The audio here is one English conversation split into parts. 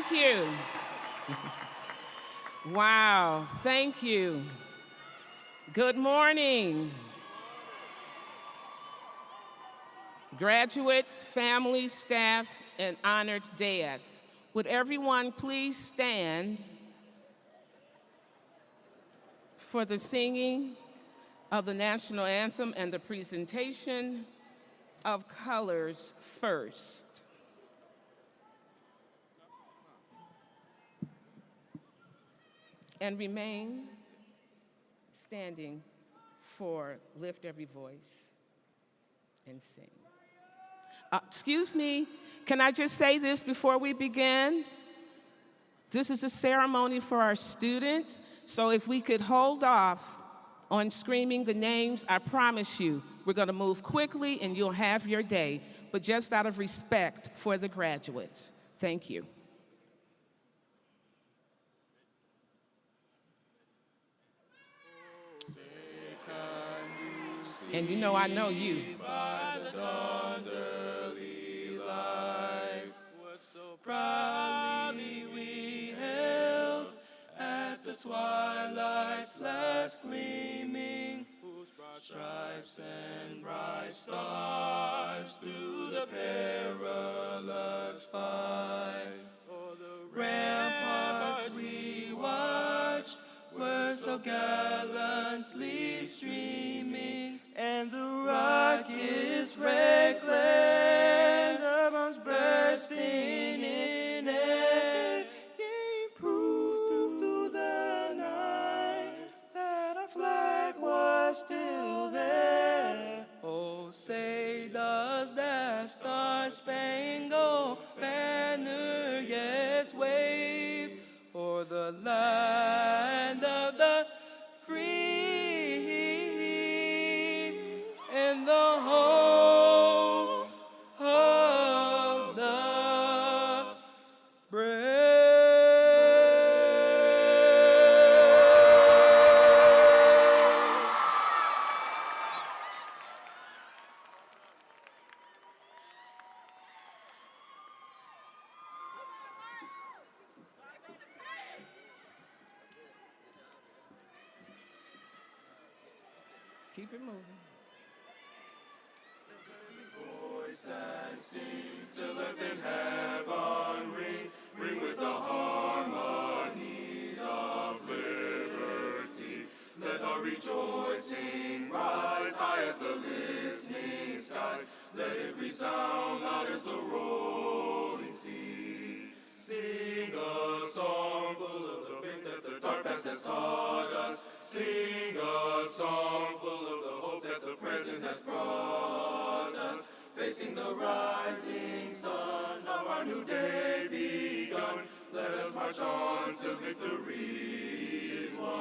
Thank you. Wow, thank you. Good morning. Graduates, families, staff, and honored dais. Would everyone please stand for the singing of the national anthem and the presentation of colors first. And remain standing for Lift Every Voice and Sing. Excuse me, can I just say this before we begin? This is a ceremony for our students, so if we could hold off on screaming the names, I promise you, we're gonna move quickly and you'll have your day, but just out of respect for the graduates. Thank you. And you know I know you. By the dawn's early light, what so proudly we hailed at the twilight's last gleaming, whose broad stripes and bright stars through the perilous fight. Oh, the ramparts we watched were so gallantly streaming, and the rocket's red glare, the bombs bursting in air, gave proof through the night that our flag was still there. Oh, say does that star-spangled banner yet wave o'er the land of the free and the home of the brave. Keep it moving. Voice and sing till earth and heaven ring, ring with the harmonies of liberty. Let our rejoicing rise high as the listening skies. Let it resound loud as the rolling sea. Sing a song full of the faith that the dark past has taught us. Sing a song full of the hope that the present has brought us. Facing the rising sun of our new day begun, let us march on till victory is won.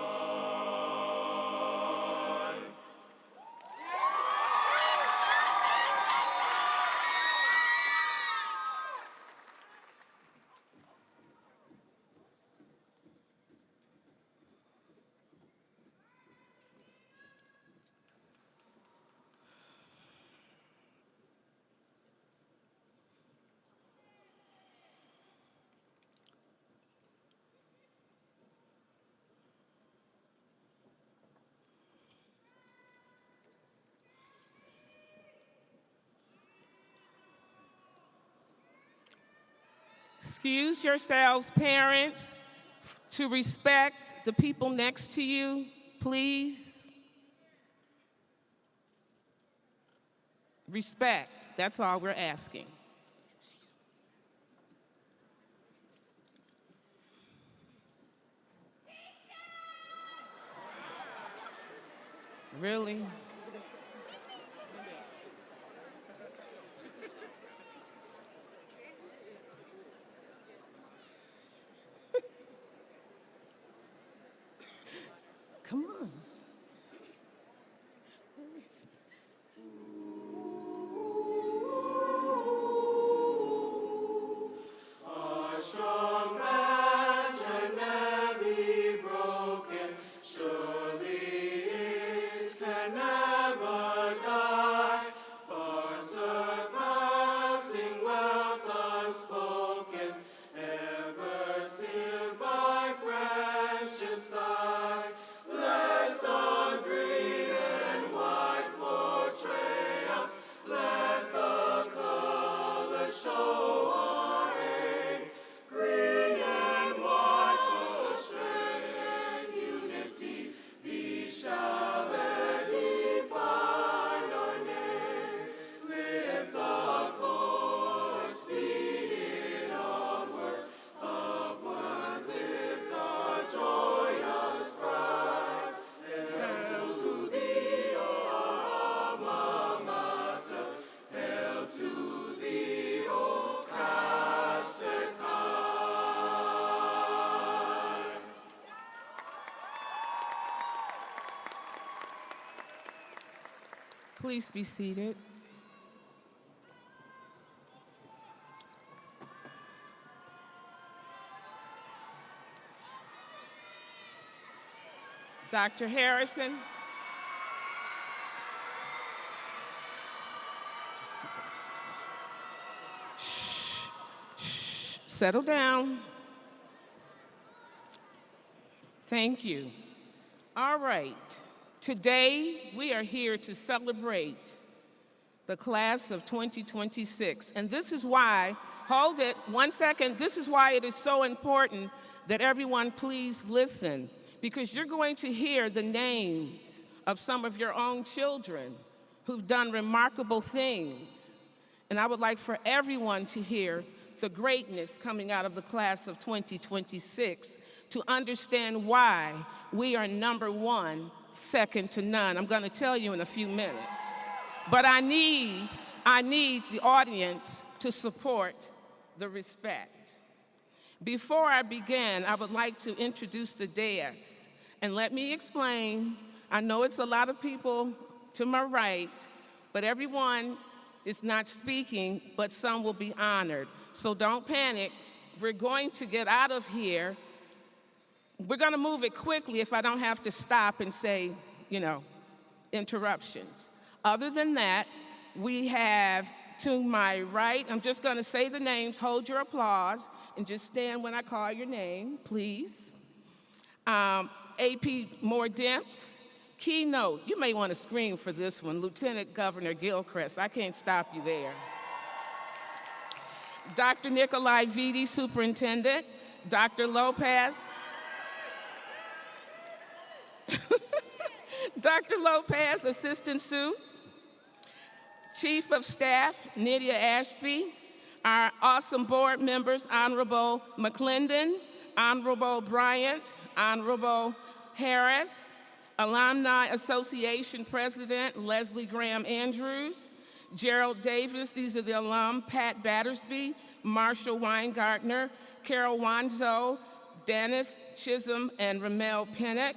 Excuse yourselves, parents, to respect the people next to you, please. Respect, that's all we're asking. Really? Come on. Our strong man can never be broken. Surely it can never Please be seated. Dr. Harrison. Settle down. Thank you. All right. Today, we are here to celebrate the class of 2026. And this is why, hold it, 1 second, this is why it is so important that everyone please listen, because you're going to hear the names of some of your own children who've done remarkable things. And I would like for everyone to hear the greatness coming out of the class of 2026 to understand why we are number one, second to none. I'm going to tell you in a few minutes. But I need the audience to support the respect. Before I begin, I would like to introduce the dais. And let me explain. I know it's a lot of people to my right, but everyone is not speaking, but some will be honored. So don't panic. We're going to get out of here. We're going to move it quickly if I don't have to stop and say, interruptions. Other than that, we have to my right, I'm just going to say the names, hold your applause, and just stand when I call your name, please. AP Moore Demps. Keynote, you may want to scream for this one, Lieutenant Governor Gilchrist. I can't stop you there. Dr. Nikolai Vitti, Superintendent. Dr. Lopez. Dr. Lopez, Assistant Sue. Chief of Staff, Nydia Ashby. Our awesome board members, Honorable McClendon, Honorable Bryant, Honorable Harris. Alumni Association President Leslie Graham Andrews, Gerald Davis, these are the alum, Pat Battersby, Marshall Weingartner, Carol Wanzo, Dennis Chisholm, and Ramel Pennock.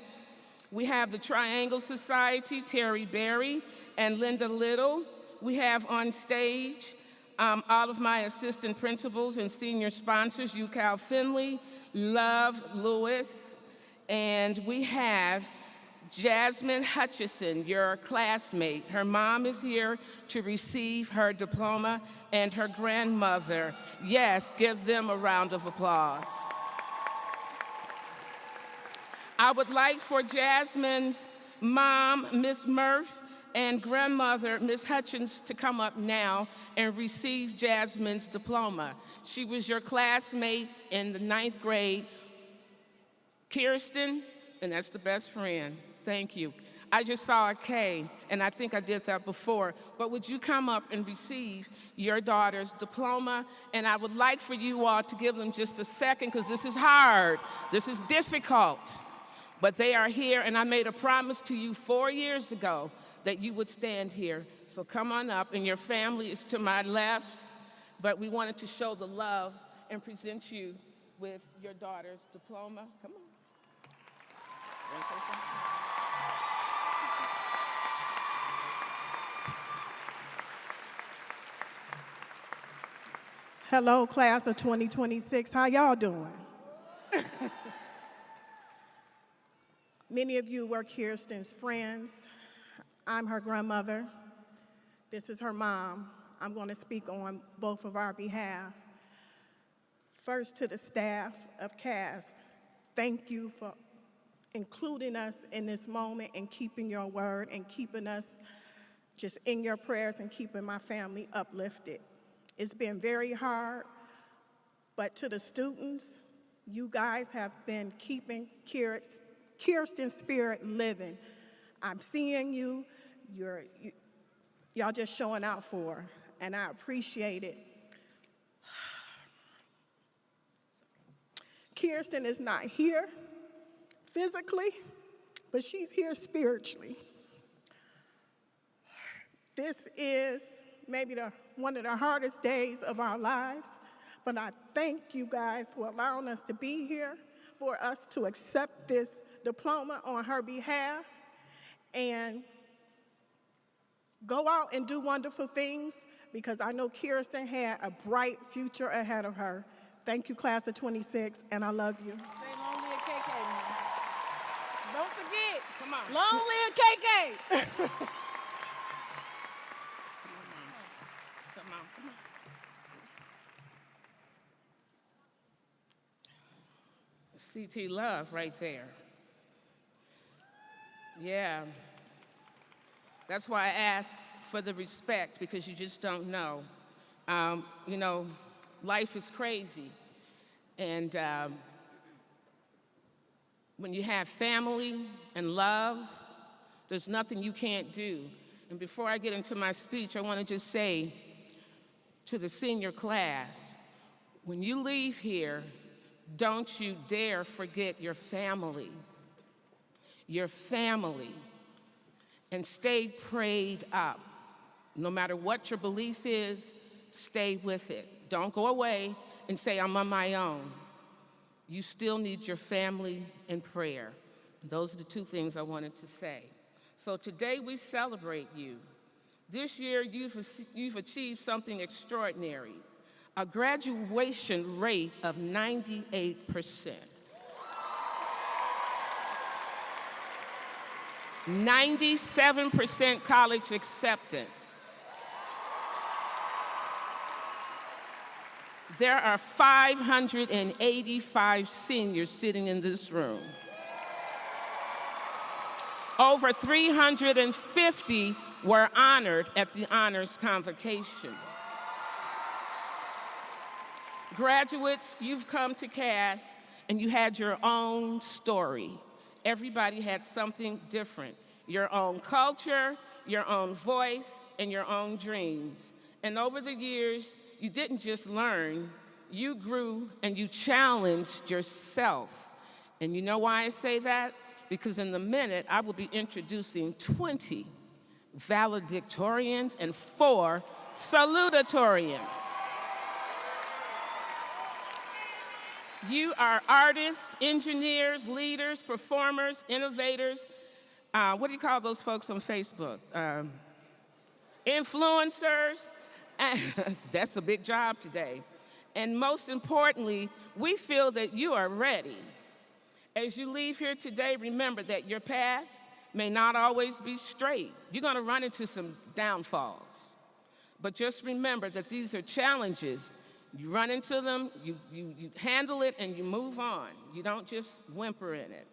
We have the Triangle Society, Terry Berry and Linda Little. We have on stage all of my assistant principals and senior sponsors, UCal Finley, Love Lewis, and we have Jasmine Hutchison, your classmate. Her mom is here to receive her diploma, and her grandmother. Yes, give them a round of applause. I would like for Jasmine's mom, Miss Murph, and grandmother, Miss Hutchins, to come up now and receive Jasmine's diploma. She was your classmate in the 9th grade. Kirsten, and that's the best friend. Thank you. I just saw a K, and I think I did that before, but would you come up and receive your daughter's diploma? And I would like for you all to give them just a second, because this is hard. This is difficult. But they are here, and I made a promise to you 4 years ago that you would stand here. So come on up, and your family is to my left, but we wanted to show the love and present you with your daughter's diploma. Come on. Want to say something? Hello, class of 2026. How y'all doing? Many of you were Kirsten's friends. I'm her grandmother. This is her mom. I'm going to speak on both of our behalf. First, to the staff of CAS, thank you for including us in this moment and keeping your word and keeping us just in your prayers and keeping my family uplifted. It's been very hard, but to the students, you guys have been keeping Kirsten's spirit living. I'm seeing you, y'all just showing out for her, and I appreciate it. Kirsten is not here physically, but she's here spiritually. This is maybe one of the hardest days of our lives, but I thank you guys for allowing us to be here, for us to accept this diploma on her behalf, and Go out and do wonderful things because I know Kirsten had a bright future ahead of her. Thank you, class of 26, and I love you. Say long live KK, man. Don't forget. Come on. Long live KK. Come on, come on. CT Love right there. Yeah. That's why I asked for the respect, because you just don't know. You know, life is crazy. And when you have family and love, there's nothing you can't do. And before I get into my speech, I want to just say to the senior class, when you leave here, don't you dare forget your family. Your family. And stay prayed up. No matter what your belief is, stay with it. Don't go away and say, I'm on my own. You still need your family and prayer. Those are the two things I wanted to say. So today we celebrate you. This year you've achieved something extraordinary, a graduation rate of 98%. 97% college acceptance. There are 585 seniors sitting in this room. Over 350 were honored at the honors convocation. Graduates, you've come to Cass and you had your own story. Everybody had something different. Your own culture, your own voice, and your own dreams. And over the years, you didn't just learn, you grew and you challenged yourself. And you know why I say that? Because in a minute, I will be introducing 20 valedictorians and 4 salutatorians. You are artists, engineers, leaders, performers, innovators. What do you call those folks on Facebook? Influencers. That's a big job today. And most importantly, we feel that you are ready. As you leave here today, remember that your path may not always be straight. You're going to run into some downfalls. But just remember that these are challenges. You run into them, you handle it, and you move on. You don't just whimper in it.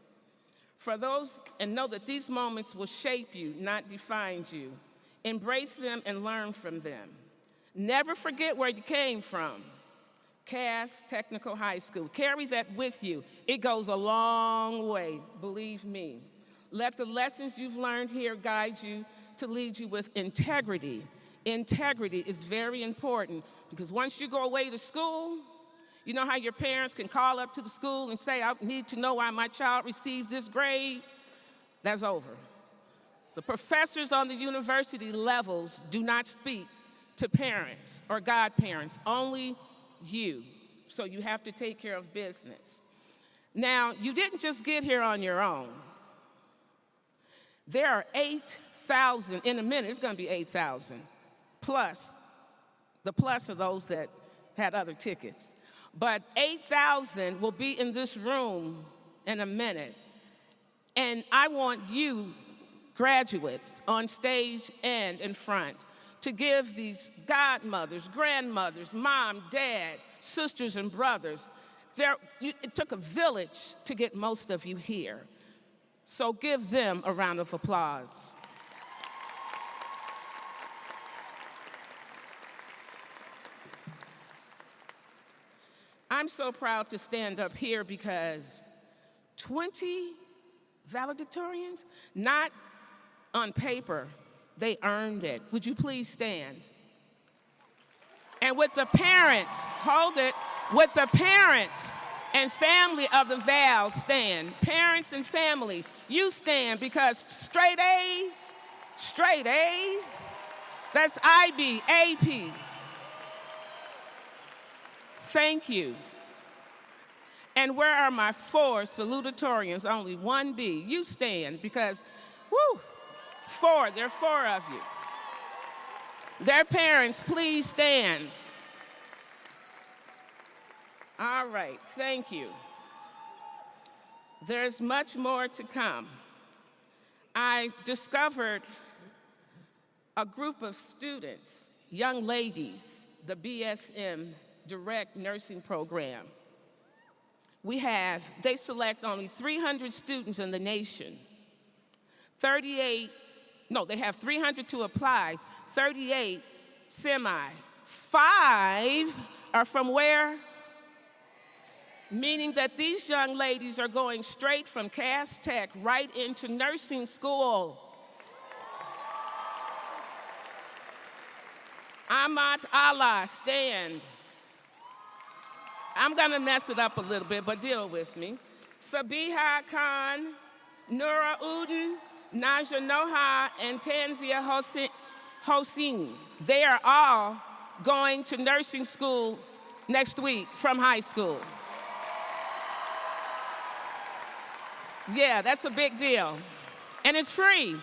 For those, and know that these moments will shape you, not define you. Embrace them and learn from them. Never forget where you came from. Cass Technical High School. Carry that with you. It goes a long way, believe me. Let the lessons you've learned here guide you to lead you with integrity. Integrity is very important because once you go away to school, you know how your parents can call up to the school and say, I need to know why my child received this grade? That's over. The professors on the university levels do not speak to parents or godparents, only you. So you have to take care of business. Now, you didn't just get here on your own. There are 8,000, in a minute it's gonna be 8,000, plus, the plus are those that had other tickets. But 8,000 will be in this room in a minute. And I want you, graduates, on stage and in front, to give these godmothers, grandmothers, mom, dad, sisters, and brothers. It took a village to get most of you here. So give them a round of applause. I'm so proud to stand up here because 20 valedictorians, not on paper, they earned it. Would you please stand? And with the parents, hold it, with the parents and family of the Vals stand. Parents and family, you stand because straight A's, that's IB, AP. Thank you. And where are my 4 salutatorians? Only 1 B. You stand because, woo, 4, there are 4 of you. Their parents, please stand. All right, thank you. There's much more to come. I discovered a group of students, young ladies, the BSM Direct Nursing Program. They select only 300 students in the nation. They have 300 to apply, 38 semi. 5 are from where? Meaning that these young ladies are going straight from Cass Tech right into nursing school. Amat Allah, stand. I'm gonna mess it up a little bit, but deal with me. Sabiha Khan, Nura Uden, Naja Noha, and Tanzia Hossein. They are all going to nursing school next week from high school. Yeah, that's a big deal. And it's free.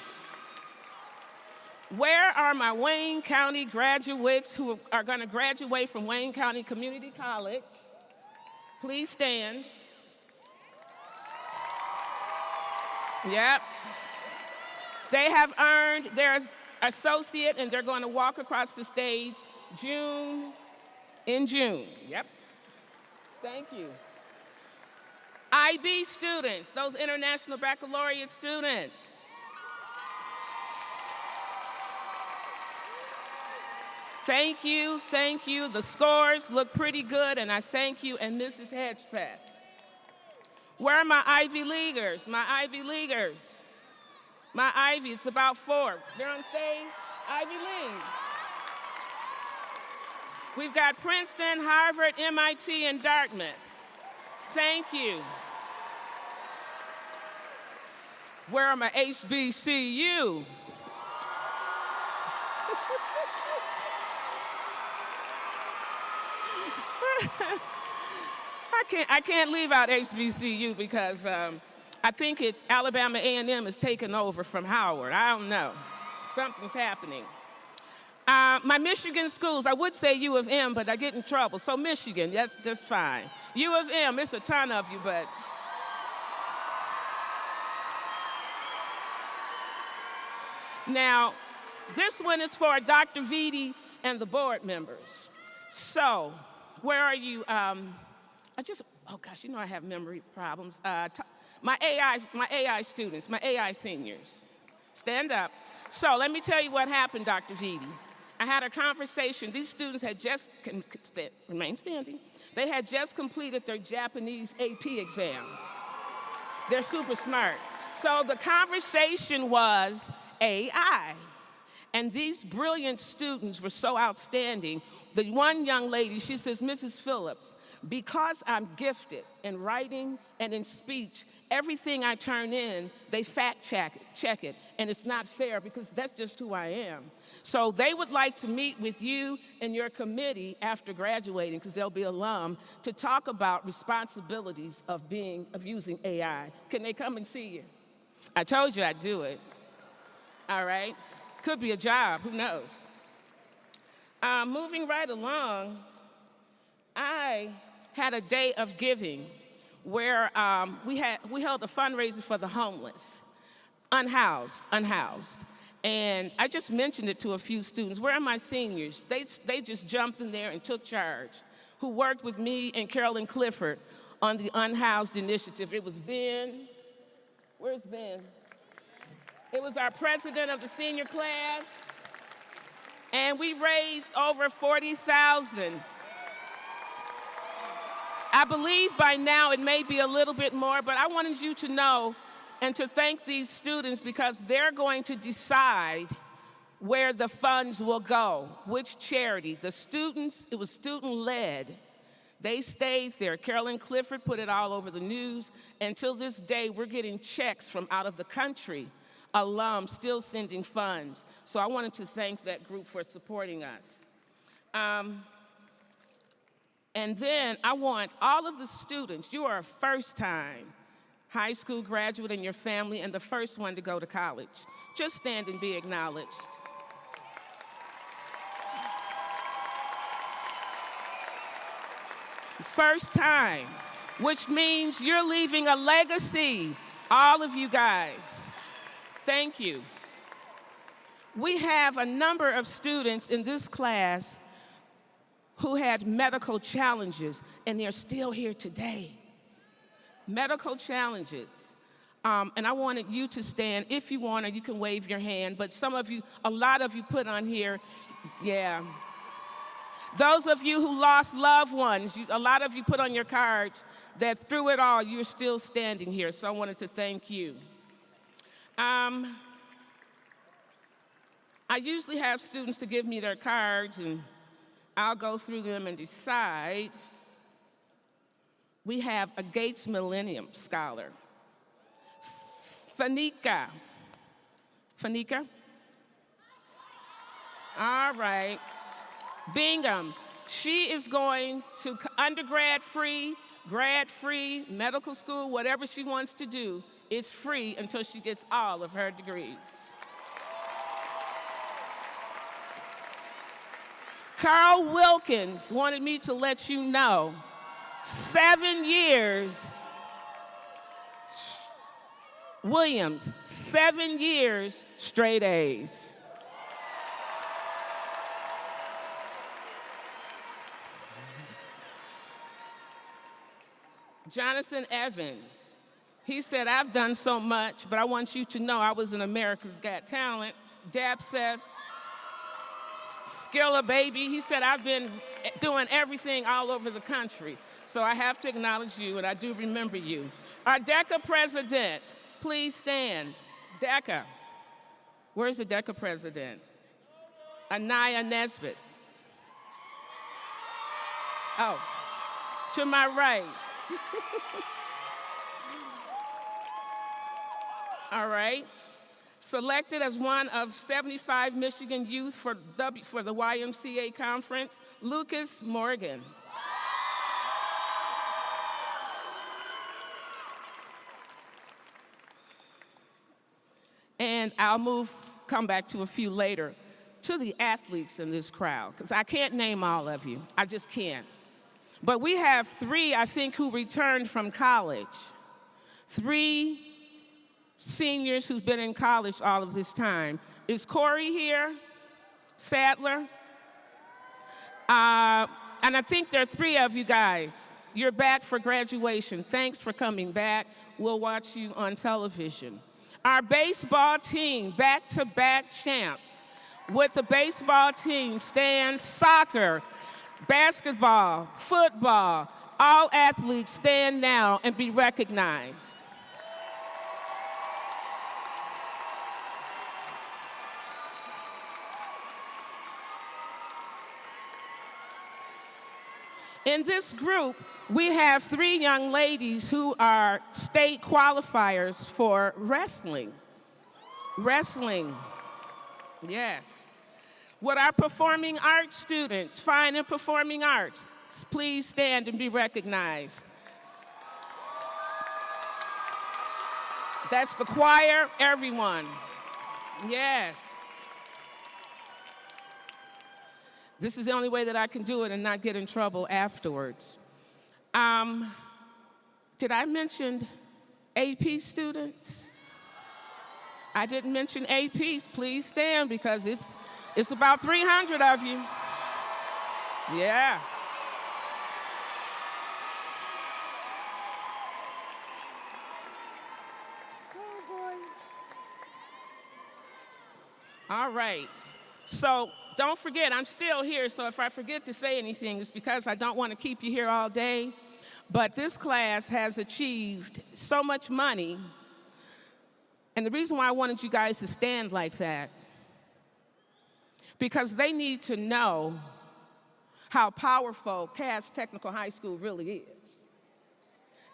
Where are my Wayne County graduates who are going to graduate from Wayne County Community College? Please stand. Yep. They have earned their associate, and they're going to walk across the stage in June. Yep. Thank you. IB students, those International Baccalaureate students. Thank you, thank you. The scores look pretty good, and I thank you and Mrs. Hedgepeth. Where are my Ivy Leaguers? My Ivy Leaguers. My Ivy, it's about 4. They're on stage. Ivy League. We've got Princeton, Harvard, MIT, and Dartmouth. Thank you. Where are my HBCU? I can't leave out HBCU because I think it's Alabama A&M is taking over from Howard. I don't know. Something's happening. My Michigan schools, I would say U of M, but I get in trouble. So Michigan, that's just fine. U of M, it's a ton of you, but. Now, this one is for Dr. Vitti and the board members. So, where are you? Oh gosh, you know I have memory problems. My AI students, my AI seniors, stand up. So let me tell you what happened, Dr. Vitti. I had a conversation. These students had remain standing. They had just completed their Japanese AP exam. They're super smart. So the conversation was AI. And these brilliant students were so outstanding. The one young lady, she says, Mrs. Phillips, because I'm gifted in writing and in speech, everything I turn in, they fact check it. And it's not fair because that's just who I am. So they would like to meet with you and your committee after graduating, because they'll be alum, to talk about responsibilities of using AI. Can they come and see you? I told you I'd do it. All right? Could be a job, who knows? Moving right along, I had a day of giving where we held a fundraiser for the homeless, unhoused. And I just mentioned it to a few students. Where are my seniors? They just jumped in there and took charge, who worked with me and Carolyn Clifford on the Unhoused Initiative. It was Ben. Where's Ben? It was our president of the senior class. And we raised over $40,000. I believe by now it may be a little bit more, but I wanted you to know and to thank these students because they're going to decide where the funds will go, which charity. The students, it was student-led. They stayed there. Carolyn Clifford put it all over the news. Until this day, we're getting checks from out of the country, alums still sending funds. So I wanted to thank that group for supporting us. And then I want all of the students, you are a first-time high school graduate in your family and the first one to go to college. Just stand and be acknowledged. First time, which means you're leaving a legacy, all of you guys. Thank you. We have a number of students in this class who had medical challenges, and they're still here today. Medical challenges. And I wanted you to stand. If you want, or you can wave your hand, but some of you, a lot of you put on here, yeah. Those of you who lost loved ones, a lot of you put on your cards that through it all, you're still standing here, so I wanted to thank you. I usually have students to give me their cards, and I'll go through them and decide. We have a Gates Millennium Scholar, Fanika. Fanika? All right. Bingham. She is going to undergrad free, grad free, medical school, whatever she wants to do is free until she gets all of her degrees. Carl Wilkins wanted me to let you know, 7 years, Williams, 7 years, straight A's. Jonathan Evans, he said, I've done so much, but I want you to know I was in America's Got Talent. Deb said, Skilla Baby, he said, I've been doing everything all over the country. So I have to acknowledge you, and I do remember you. Our DECA president, please stand. DECA. Where's the DECA president? Anaya Nesbitt. Oh, to my right. All right. Selected as one of 75 Michigan youth for the YMCA conference, Lucas Morgan. And I'll come back to a few later, to the athletes in this crowd, because I can't name all of you. I just can't. But we have 3, I think, who returned from college. 3 seniors who've been in college all of this time. Is Corey here? Sadler? And I think there are 3 of you guys. You're back for graduation. Thanks for coming back. We'll watch you on television. Our baseball team, back-to-back champs. With the baseball team stand soccer, basketball, football. All athletes stand now and be recognized. In this group, we have 3 young ladies who are state qualifiers for wrestling. Wrestling, yes. Would our performing arts students, fine and performing arts, please stand and be recognized. That's the choir, everyone. Yes. This is the only way that I can do it and not get in trouble afterwards. Did I mention AP students? I didn't mention APs. Please stand because it's about 300 of you. Yeah. Oh, boy. All right. So don't forget, I'm still here, so if I forget to say anything, it's because I don't want to keep you here all day. But this class has achieved so much money. And the reason why I wanted you guys to stand like that, because they need to know how powerful Cass Technical High School really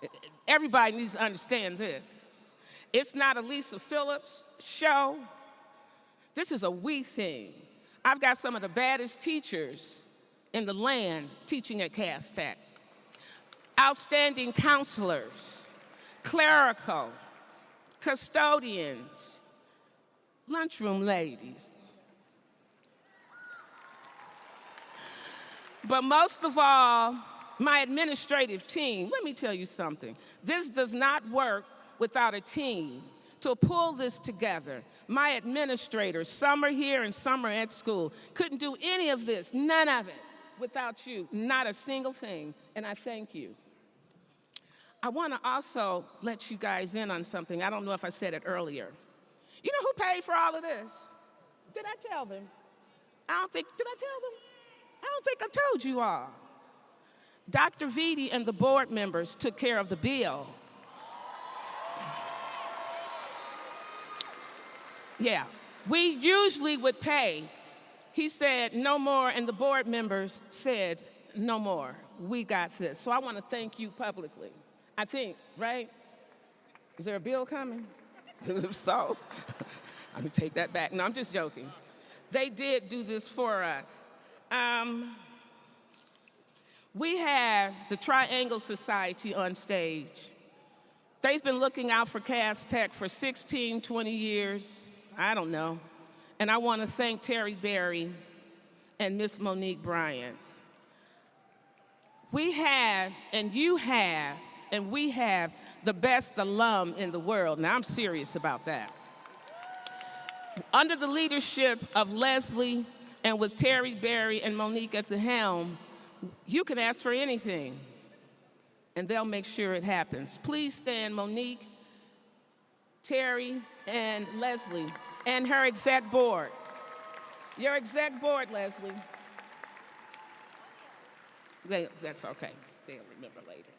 is. Everybody needs to understand this. It's not a Lisa Phillips show. This is a we thing. I've got some of the baddest teachers in the land teaching at Cass Tech. Outstanding counselors, clerical, custodians, lunchroom ladies. But most of all, my administrative team, let me tell you something. This does not work without a team. To pull this together, my administrators, some are here and some are at school, couldn't do any of this, none of it, without you, not a single thing, and I thank you. I want to also let you guys in on something. I don't know if I said it earlier. You know who paid for all of this? Did I tell them? Did I tell them? I don't think I told you all. Dr. Vitti and the board members took care of the bill. Yeah, we usually would pay. He said no more, and the board members said no more. We got this. So I want to thank you publicly. I think, right? Is there a bill coming? If so, I'm gonna take that back. No, I'm just joking. They did do this for us. We have the Triangle Society on stage. They've been looking out for Cass Tech for 16, 20 years. I don't know. And I want to thank Terry Berry and Miss Monique Bryant. We have, and you have, and we have the best alum in the world. Now, I'm serious about that. Under the leadership of Leslie and with Terry Berry and Monique at the helm, you can ask for anything, and they'll make sure it happens. Please stand, Monique, Terry, and Leslie, and her exec board. Your exec board, Leslie. That's okay. They'll remember later.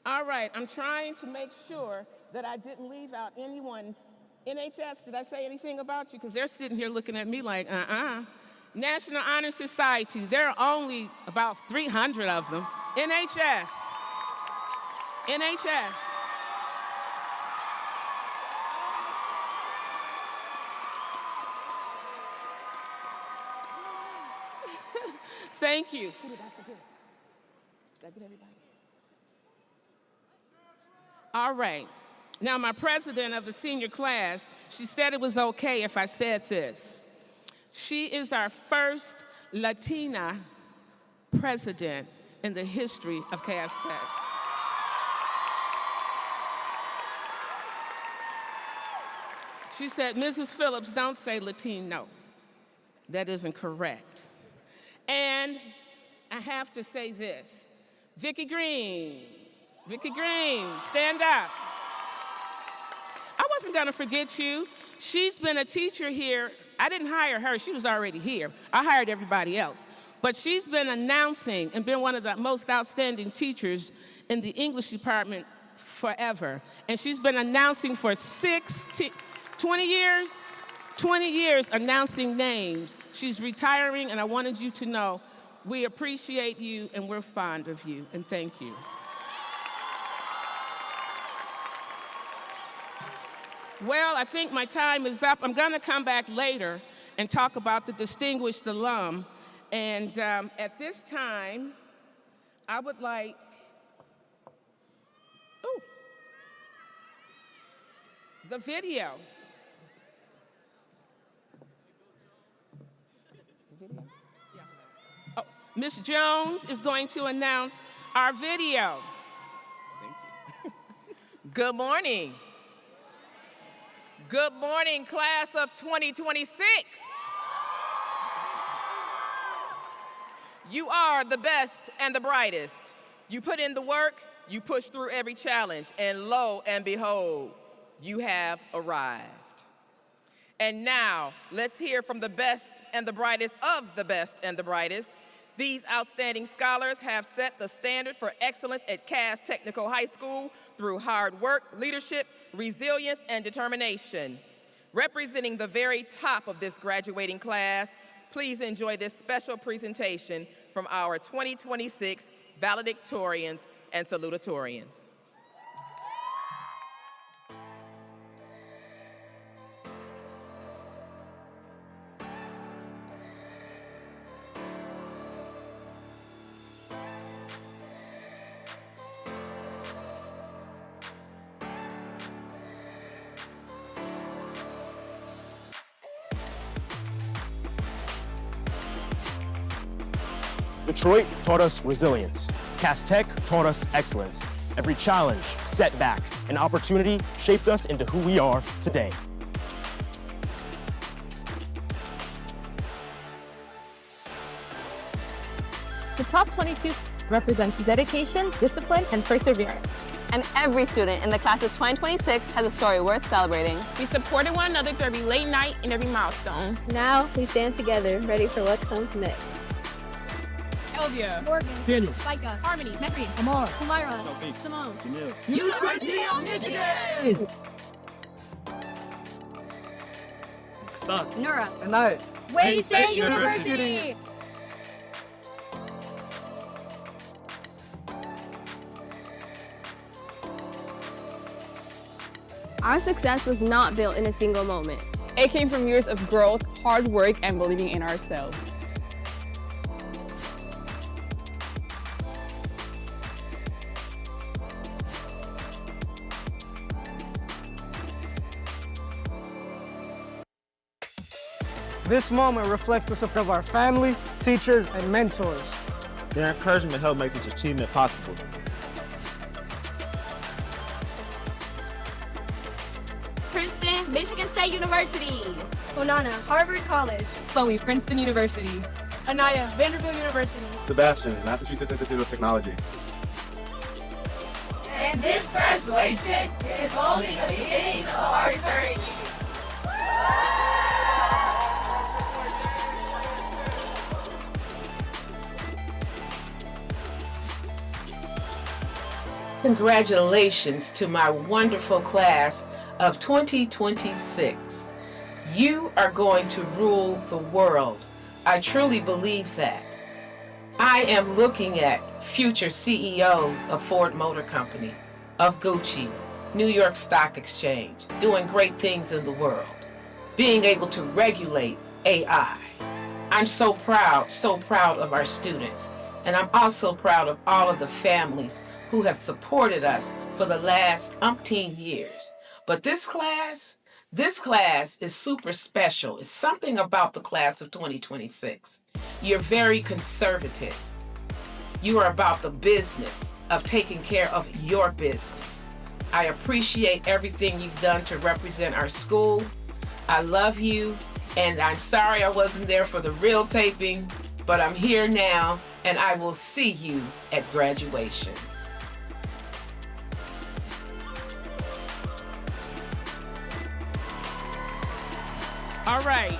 All right, I'm trying to make sure that I didn't leave out anyone. NHS, did I say anything about you? Because they're sitting here looking at me like, National Honor Society, there are only about 300 of them. NHS. Thank you. Who did I forget? Did I get everybody? All right. Now, my president of the senior class, she said it was okay if I said this. She is our first Latina president in the history of Cass Tech. She said, Mrs. Phillips, don't say Latino. That isn't correct. And I have to say this. Vicki Green, stand up. I wasn't gonna forget you. She's been a teacher here. I didn't hire her, she was already here. I hired everybody else. But she's been announcing and been one of the most outstanding teachers in the English department forever. And she's been announcing for 20 years announcing names. She's retiring, and I wanted you to know we appreciate you and we're fond of you, and thank you. Well, I think my time is up. I'm gonna come back later and talk about the distinguished alum. And at this time, I would like, the video. Oh, Ms. Jones is going to announce our video. Thank you. Good morning. Good morning, class of 2026. You are the best and the brightest. You put in the work, you push through every challenge, and lo and behold, you have arrived. And now, let's hear from the best and the brightest of the best and the brightest. These outstanding scholars have set the standard for excellence at Cass Technical High School through hard work, leadership, resilience, and determination. Representing the very top of this graduating class, please enjoy this special presentation from our 2026 valedictorians and salutatorians. Detroit taught us resilience. Cass Tech taught us excellence. Every challenge, setback, and opportunity shaped us into who we are today. The top 22 represents dedication, discipline, and perseverance. And every student in the class of 2026 has a story worth celebrating. We supported one another through every late night and every milestone. Now we stand together, ready for what comes next. Elvia, Morgan, Daniel, Micah, Harmony, Mekri, Amar, Humaira, Simone, University of Michigan! Nura, and I. Wayne State University! Our success was not built in a single moment. It came from years of growth, hard work, and believing in ourselves. This moment reflects the support of our family, teachers, and mentors. Their encouragement helped make this achievement possible. Princeton, Michigan State University. Onana, Harvard College. Chloe, Princeton University. Anaya, Vanderbilt University. Sebastian, Massachusetts Institute of Technology. And this graduation is only the beginning of our journey. Congratulations to my wonderful class of 2026. You are going to rule the world. I truly believe that. I am looking at future CEOs of Ford Motor Company, of Gucci, New York Stock Exchange, doing great things in the world, being able to regulate AI. I'm so proud of our students. And I'm also proud of all of the families who have supported us for the last umpteen years. But this class is super special. It's something about the class of 2026. You're very conservative. You are about the business of taking care of your business. I appreciate everything you've done to represent our school. I love you, and I'm sorry I wasn't there for the real taping, but I'm here now, and I will see you at graduation. All right,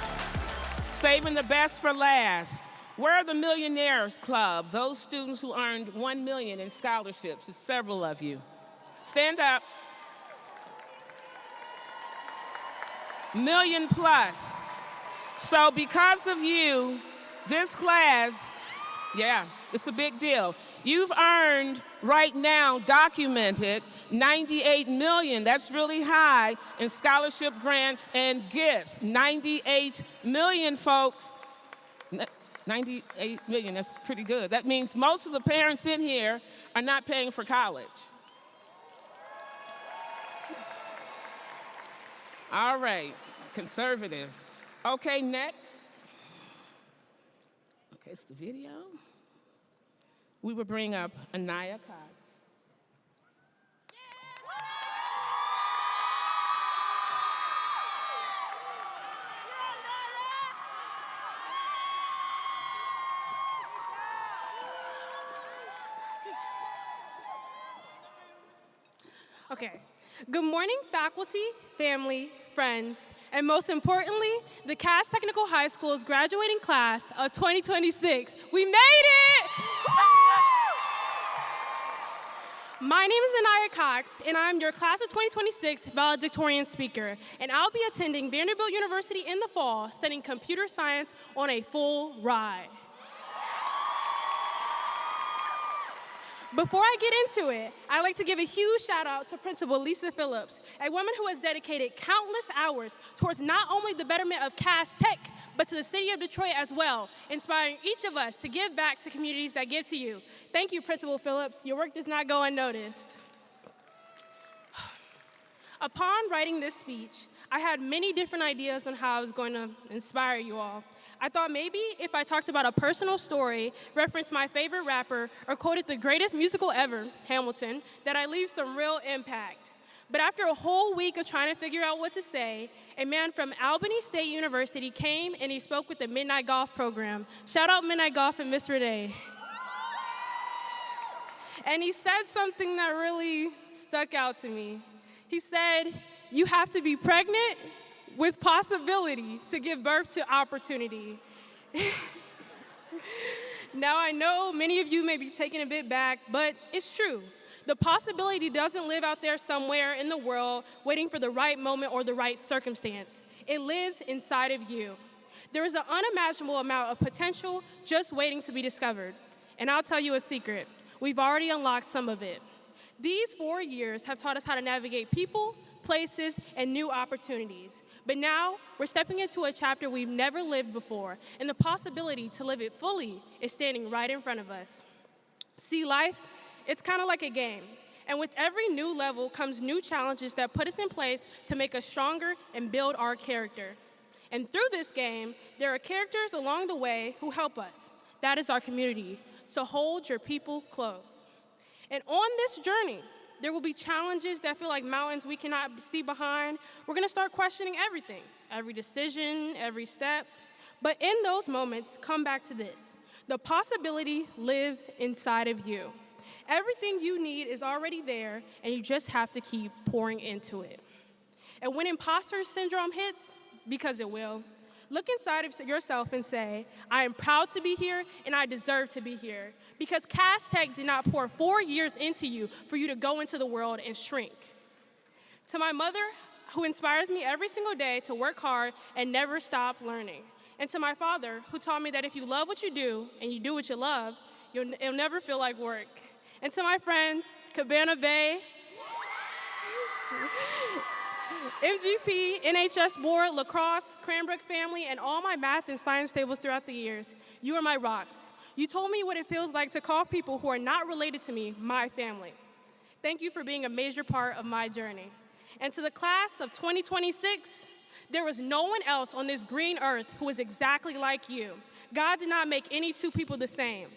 saving the best for last. Where are the Millionaires Club? Those students who earned $1 million in scholarships. There's several of you. Stand up. Million plus. So because of you, this class, yeah, it's a big deal. You've earned right now, documented, $98 million. That's really high in scholarship grants and gifts. $98 million, folks. $98 million, that's pretty good. That means most of the parents in here are not paying for college. All right, conservative. Okay, next. Okay, it's the video. We will bring up Anaya Cox. Okay. Good morning, faculty, family, friends, and most importantly, the Cass Technical High School's graduating class of 2026. We made it! My name is Anaya Cox, and I'm your class of 2026 valedictorian speaker, and I'll be attending Vanderbilt University in the fall, studying computer science on a full ride. Before I get into it, I'd like to give a huge shout out to Principal Lisa Phillips, a woman who has dedicated countless hours towards not only the betterment of Cass Tech, but to the city of Detroit as well, inspiring each of us to give back to communities that give to you. Thank you, Principal Phillips. Your work does not go unnoticed. Upon writing this speech, I had many different ideas on how I was going to inspire you all. I thought maybe if I talked about a personal story, referenced my favorite rapper, or quoted the greatest musical ever, Hamilton, that I'd leave some real impact. But after a whole week of trying to figure out what to say, a man from Albany State University came and he spoke with the Midnight Golf program. Shout out Midnight Golf and Miss Renee. And he said something that really stuck out to me. He said, you have to be pregnant with possibility to give birth to opportunity. Now, I know many of you may be taken a bit back, but it's true. The possibility doesn't live out there somewhere in the world waiting for the right moment or the right circumstance. It lives inside of you. There is an unimaginable amount of potential just waiting to be discovered. And I'll tell you a secret. We've already unlocked some of it. These 4 years have taught us how to navigate people, places, and new opportunities. But now, we're stepping into a chapter we've never lived before, and the possibility to live it fully is standing right in front of us. See, life, it's kind of like a game. And with every new level comes new challenges that put us in place to make us stronger and build our character. And through this game, there are characters along the way who help us. That is our community. So hold your people close. And on this journey, there will be challenges that feel like mountains we cannot see behind. We're going to start questioning everything, every decision, every step. But in those moments, come back to this. The possibility lives inside of you. Everything you need is already there, and you just have to keep pouring into it. And when imposter syndrome hits, because it will, look inside of yourself and say, I am proud to be here, and I deserve to be here. Because Cass Tech did not pour 4 years into you for you to go into the world and shrink. To my mother, who inspires me every single day to work hard and never stop learning. And to my father, who taught me that if you love what you do and you do what you love, it'll never feel like work. And to my friends, Cabana Bay, MGP, NHS Board, Lacrosse, Cranbrook family, and all my math and science tables throughout the years, you are my rocks. You told me what it feels like to call people who are not related to me my family. Thank you for being a major part of my journey. And to the class of 2026, there was no one else on this green earth who is exactly like you. God did not make any two people the same.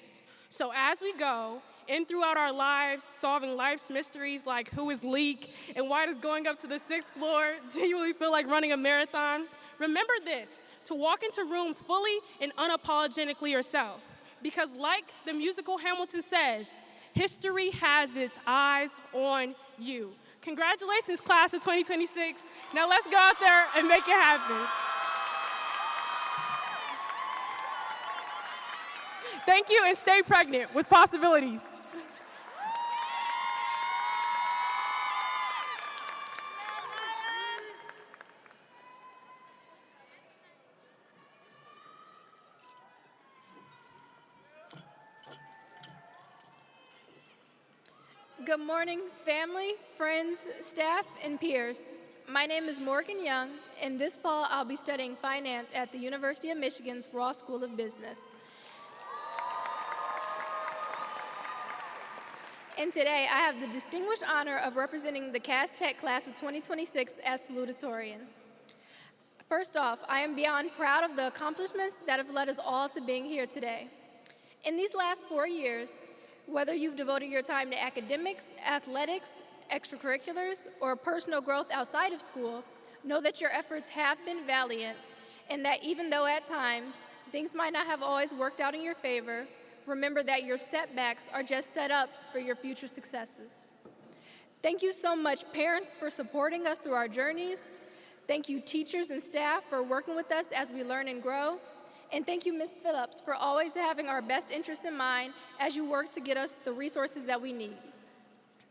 So as we go, in throughout our lives, solving life's mysteries like who is Leak and why does going up to the 6th floor genuinely feel like running a marathon, remember this, to walk into rooms fully and unapologetically yourself. Because like the musical Hamilton says, history has its eyes on you. Congratulations, class of 2026. Now let's go out there and make it happen. Thank you, and stay pregnant with possibilities. Good morning, family, friends, staff, and peers. My name is Morgan Young, and this fall I'll be studying finance at the University of Michigan's Ross School of Business. And today I have the distinguished honor of representing the Cass Tech class of 2026 as salutatorian. First off, I am beyond proud of the accomplishments that have led us all to being here today. In these last 4 years, whether you've devoted your time to academics, athletics, extracurriculars, or personal growth outside of school, know that your efforts have been valiant, and that even though at times things might not have always worked out in your favor, remember that your setbacks are just setups for your future successes. Thank you so much, parents, for supporting us through our journeys. Thank you, teachers and staff, for working with us as we learn and grow. And thank you, Ms. Phillips, for always having our best interests in mind as you work to get us the resources that we need.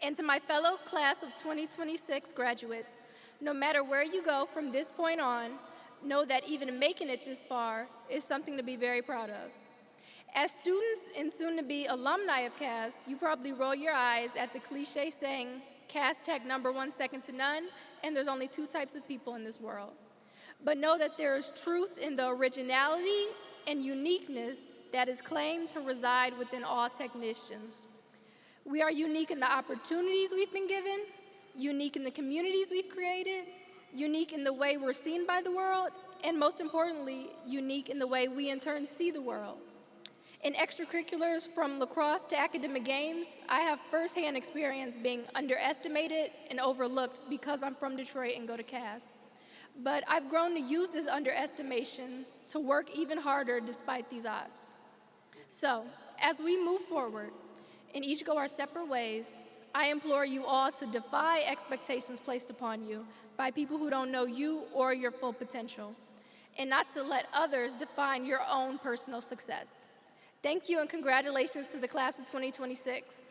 And to my fellow class of 2026 graduates, no matter where you go from this point on, know that even making it this far is something to be very proud of. As students and soon-to-be alumni of Cass, you probably roll your eyes at the cliche saying, Cass Tech #1 second to none, and there's only 2 types of people in this world. But know that there is truth in the originality and uniqueness that is claimed to reside within all technicians. We are unique in the opportunities we've been given, unique in the communities we've created, unique in the way we're seen by the world, and most importantly, unique in the way we in turn see the world. In extracurriculars from lacrosse to academic games, I have firsthand experience being underestimated and overlooked because I'm from Detroit and go to Cass. But I've grown to use this underestimation to work even harder despite these odds. So, as we move forward and each go our separate ways, I implore you all to defy expectations placed upon you by people who don't know you or your full potential, and not to let others define your own personal success. Thank you and congratulations to the class of 2026.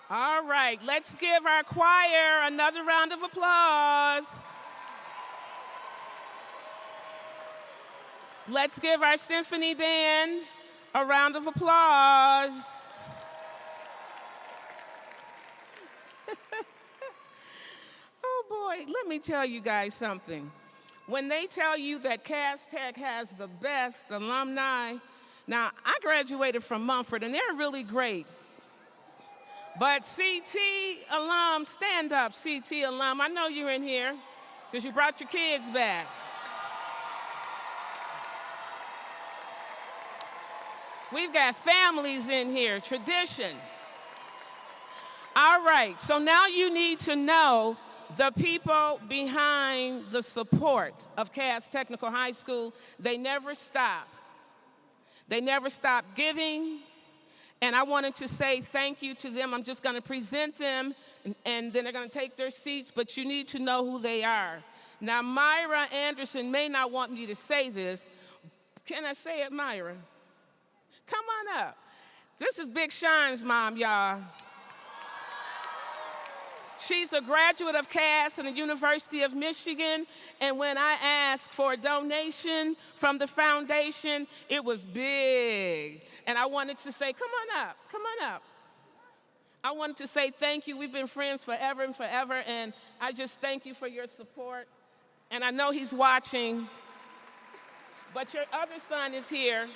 All right, let's give our choir another round of applause. Let's give our symphony band a round of applause. Oh boy, let me tell you guys something. When they tell you that Cass Tech has the best alumni, now I graduated from Mumford and they're really great. But CT alum, stand up, CT alum. I know you're in here because you brought your kids back. We've got families in here, tradition. All right, so now you need to know the people behind the support of Cass Technical High School. They never stop. They never stop giving. And I wanted to say thank you to them. I'm just going to present them, and then they're going to take their seats, but you need to know who they are. Now, Myra Anderson may not want me to say this. Can I say it, Myra? Come on up. This is Big Sean's mom, y'all. She's a graduate of Cass and the University of Michigan, and when I asked for a donation from the foundation, it was big. And I wanted to say, come on up, come on up. I wanted to say thank you. We've been friends forever and forever, and I just thank you for your support. And I know he's watching, but your other son is here.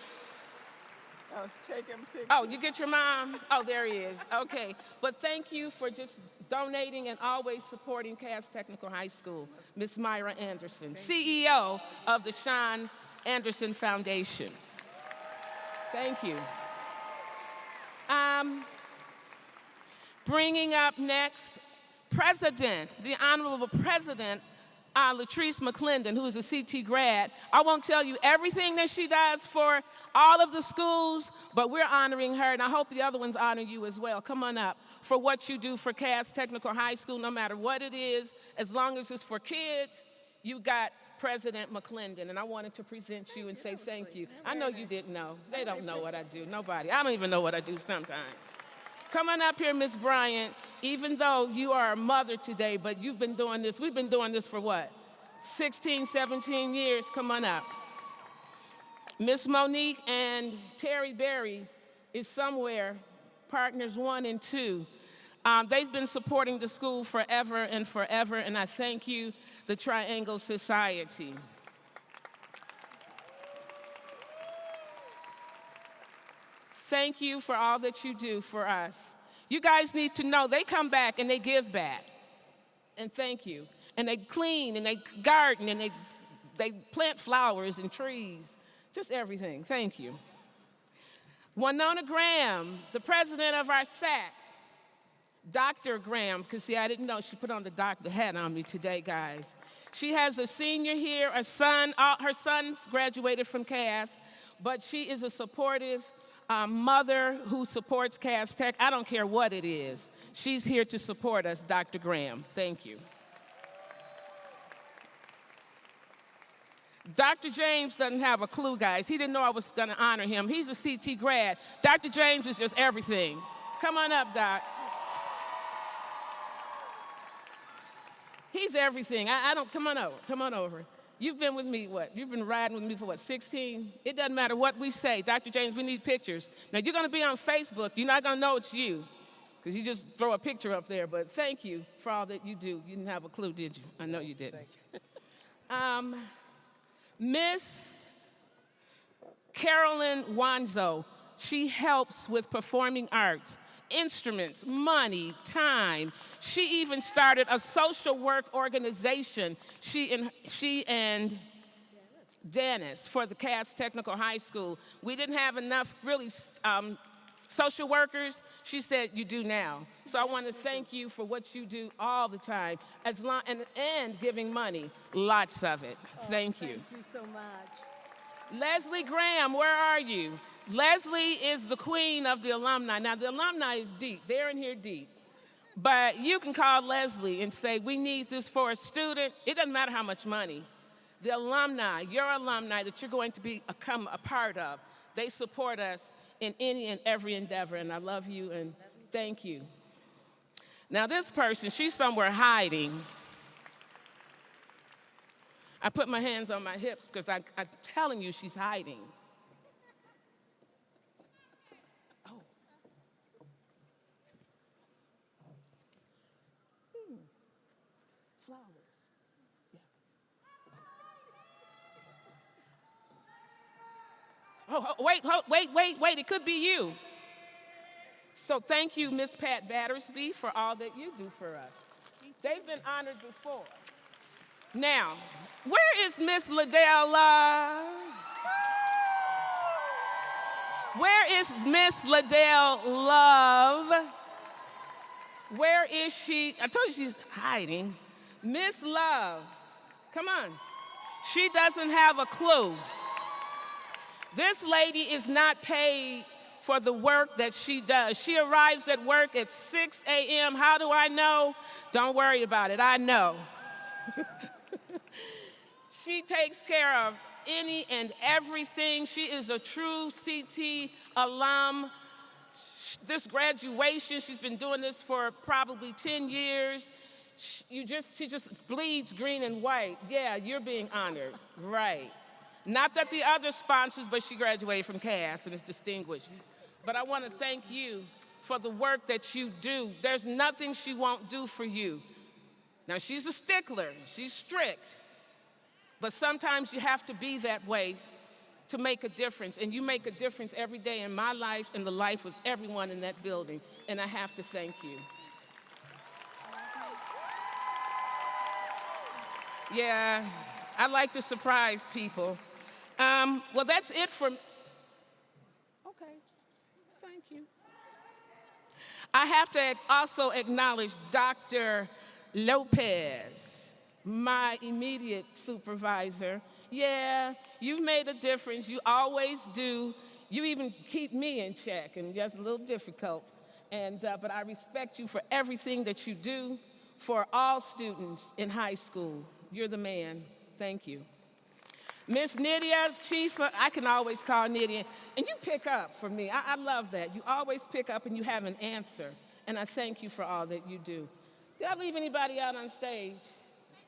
Oh, taking pictures. Oh, you get your mom? Oh, there he is. Okay. But thank you for just donating and always supporting Cass Technical High School, Miss Myra Anderson, CEO of the Sean Anderson Foundation. Thank you. Bringing up next, President, the Honorable President, Latrice McClendon, who is a CT grad. I won't tell you everything that she does for all of the schools, but we're honoring her, and I hope the other ones honor you as well. Come on up for what you do for Cass Technical High School, no matter what it is, as long as it's for kids. You got President McClendon, and I wanted to present you and say thank you. I know you didn't know. They don't know what I do. Nobody. I don't even know what I do sometimes. Come on up here, Miss Bryant, even though you are a mother today, but you've been doing this. We've been doing this for what? 16, 17 years. Come on up. Miss Monique and Terry Berry is somewhere, partners 1 and 2. They've been supporting the school forever and forever, and I thank you, the Triangle Society. Thank you for all that you do for us. You guys need to know they come back and they give back. And thank you. And they clean and they garden and they plant flowers and trees, just everything. Thank you. Winona Graham, the president of our SAC. Dr. Graham, because see, I didn't know she put on the doctor hat on me today, guys. She has a senior here, a son. Her sons graduated from Cass, but she is a supportive mother who supports Cass Tech. I don't care what it is. She's here to support us, Dr. Graham. Thank you. Dr. James doesn't have a clue, guys. He didn't know I was going to honor him. He's a CT grad. Dr. James is just everything. Come on up, Doc. He's everything. I don't, come on over, come on over. You've been with me, what? You've been riding with me for what, 16? It doesn't matter what we say. Dr. James, we need pictures. Now, you're going to be on Facebook. You're not going to know it's you because you just throw a picture up there. But thank you for all that you do. You didn't have a clue, did you? I know you didn't. Miss Carolyn Wanzo, she helps with performing arts, instruments, money, time. She even started a social work organization, she and Janice, for the Cass Technical High School. We didn't have enough really social workers. She said, you do now. So I want to thank you for what you do all the time, and giving money, lots of it. Thank you. Thank you so much. Leslie Graham, where are you? Leslie is the queen of the alumni. Now, the alumni is deep. They're in here deep. But you can call Leslie and say, we need this for a student. It doesn't matter how much money. The alumni, your alumni that you're going to become a part of, they support us in any and every endeavor. And I love you and thank you. Now this person, she's somewhere hiding. I put my hands on my hips because I'm telling you she's hiding. Oh. Flowers. Yeah. Wait, it could be you. So thank you, Miss Pat Battersby, for all that you do for us. They've been honored before. Now, where is Miss Liddell Love? Where is Miss Liddell Love? Where is she? I told you she's hiding. Miss Love, come on. She doesn't have a clue. This lady is not paid for the work that she does. She arrives at work at 6 a.m. How do I know? Don't worry about it, I know. She takes care of any and everything. She is a true CT alum. This graduation, she's been doing this for probably 10 years. She just bleeds green and white. Yeah, you're being honored, right. Not that the other sponsors, but she graduated from Cass and is distinguished. But I want to thank you for the work that you do. There's nothing she won't do for you. Now, she's a stickler, she's strict, but sometimes you have to be that way to make a difference, and you make a difference every day in my life and the life of everyone in that building, and I have to thank you. Yeah, I like to surprise people. Well, that's it for... Okay, thank you. I have to also acknowledge Dr. Lopez, my immediate supervisor. Yeah, you've made a difference. You always do. You even keep me in check, and that's a little difficult. But I respect you for everything that you do for all students in high school. You're the man. Thank you. Miss Nydia, Chief, I can always call Nydia, and you pick up for me. I love that. You always pick up and you have an answer, and I thank you for all that you do. Did I leave anybody out on stage?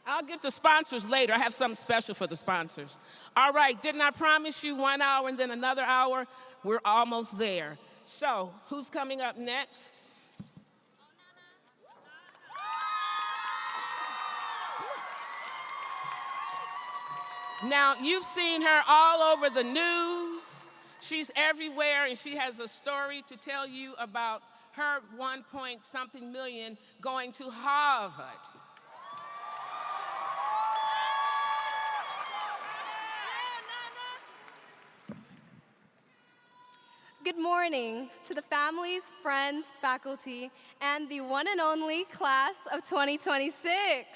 I'll get the sponsors later. I have something special for the sponsors. All right, didn't I promise you 1 hour and then another hour? We're almost there. So, who's coming up next? Now, you've seen her all over the news. She's everywhere, and she has a story to tell you about her 1-point-something million going to Harvard. Good morning to the families, friends, faculty, and the one and only class of 2026.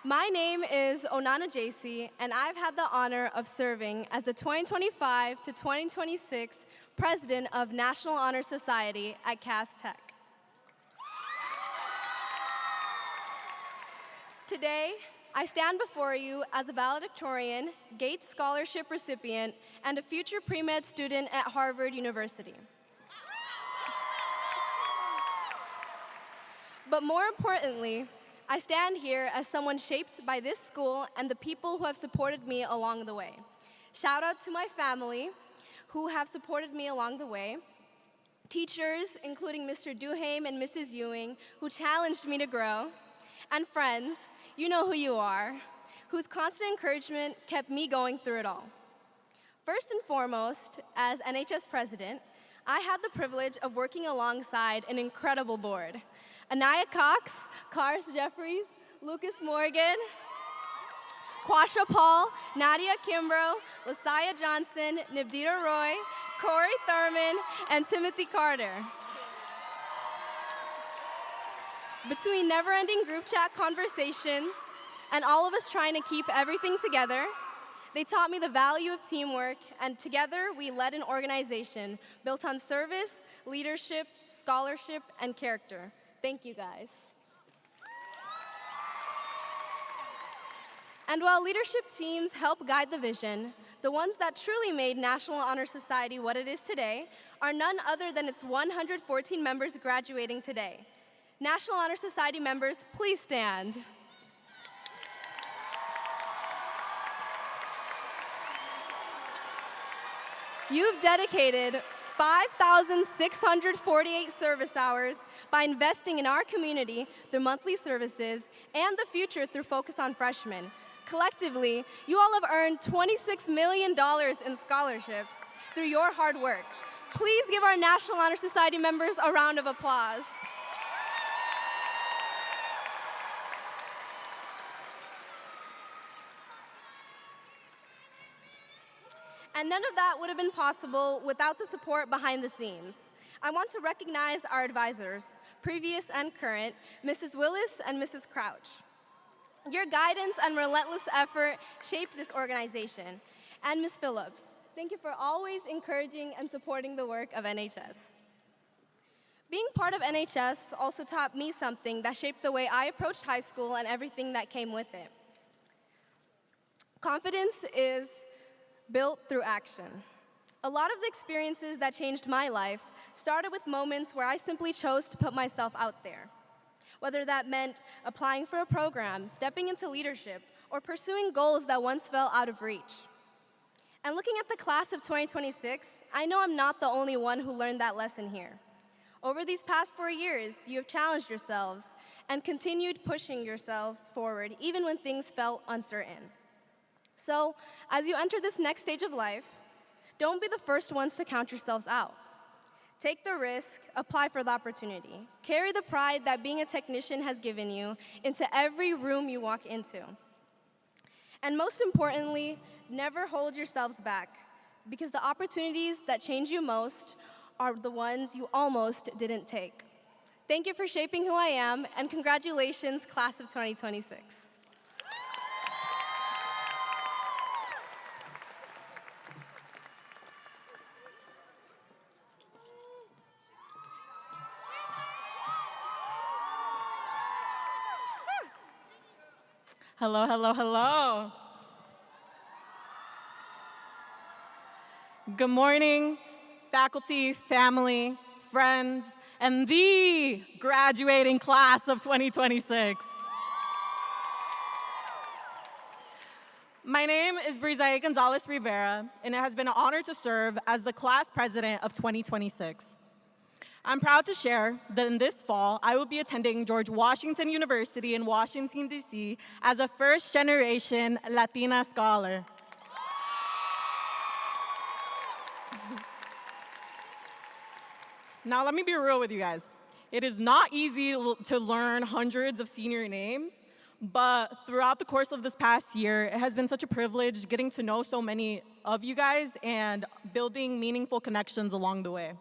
My name is Onana JC, and I've had the honor of serving as the 2025 to 2026 President of National Honor Society at Cass Tech. Today, I stand before you as a valedictorian, Gates Scholarship recipient, and a future pre-med student at Harvard University. But more importantly, I stand here as someone shaped by this school and the people who have supported me along the way. Shout out to my family who have supported me along the way, teachers, including Mr. Duhame and Mrs. Ewing, who challenged me to grow, and friends, you know who you are, whose constant encouragement kept me going through it all. First and foremost, as NHS president, I had the privilege of working alongside an incredible board. Anaya Cox, Cars Jeffries, Lucas Morgan, Quasha Paul, Nadia Kimbrough, Lasaya Johnson, Nibdita Roy, Corey Thurman, and Timothy Carter. Between never-ending group chat conversations and all of us trying to keep everything together, they taught me the value of teamwork, and together we led an organization built on service, leadership, scholarship, and character. Thank you, guys. And while leadership teams help guide the vision, the ones that truly made National Honor Society what it is today, are none other than its 114 members graduating today. National Honor Society members, please stand. You've dedicated 5,648 service hours by investing in our community through monthly services and the future through Focus on Freshmen. Collectively, you all have earned $26 million in scholarships through your hard work. Please give our National Honor Society members a round of applause. And none of that would have been possible without the support behind the scenes. I want to recognize our advisors, previous and current, Mrs. Willis and Mrs. Crouch. Your guidance and relentless effort shaped this organization. And Ms. Phillips, thank you for always encouraging and supporting the work of NHS. Being part of NHS also taught me something that shaped the way I approached high school and everything that came with it. Confidence is built through action. A lot of the experiences that changed my life started with moments where I simply chose to put myself out there. Whether that meant applying for a program, stepping into leadership, or pursuing goals that once felt out of reach. And looking at the class of 2026, I know I'm not the only one who learned that lesson here. Over these past 4 years, you have challenged yourselves and continued pushing yourselves forward even when things felt uncertain. So, as you enter this next stage of life, don't be the first ones to count yourselves out. Take the risk, apply for the opportunity. Carry the pride that being a technician has given you into every room you walk into. And most importantly, never hold yourselves back, because the opportunities that change you most are the ones you almost didn't take. Thank you for shaping who I am, and congratulations, class of 2026. Hello, hello, hello. Good morning, faculty, family, friends, and the graduating class of 2026. My name is Brizae Gonzalez Rivera, and it has been an honor to serve as the class president of 2026. I'm proud to share that in this fall, I will be attending George Washington University in Washington, D.C. as a first-generation Latina scholar. Now, let me be real with you guys. It is not easy to learn hundreds of senior names, but throughout the course of this past year, it has been such a privilege getting to know so many of you guys and building meaningful connections along the way.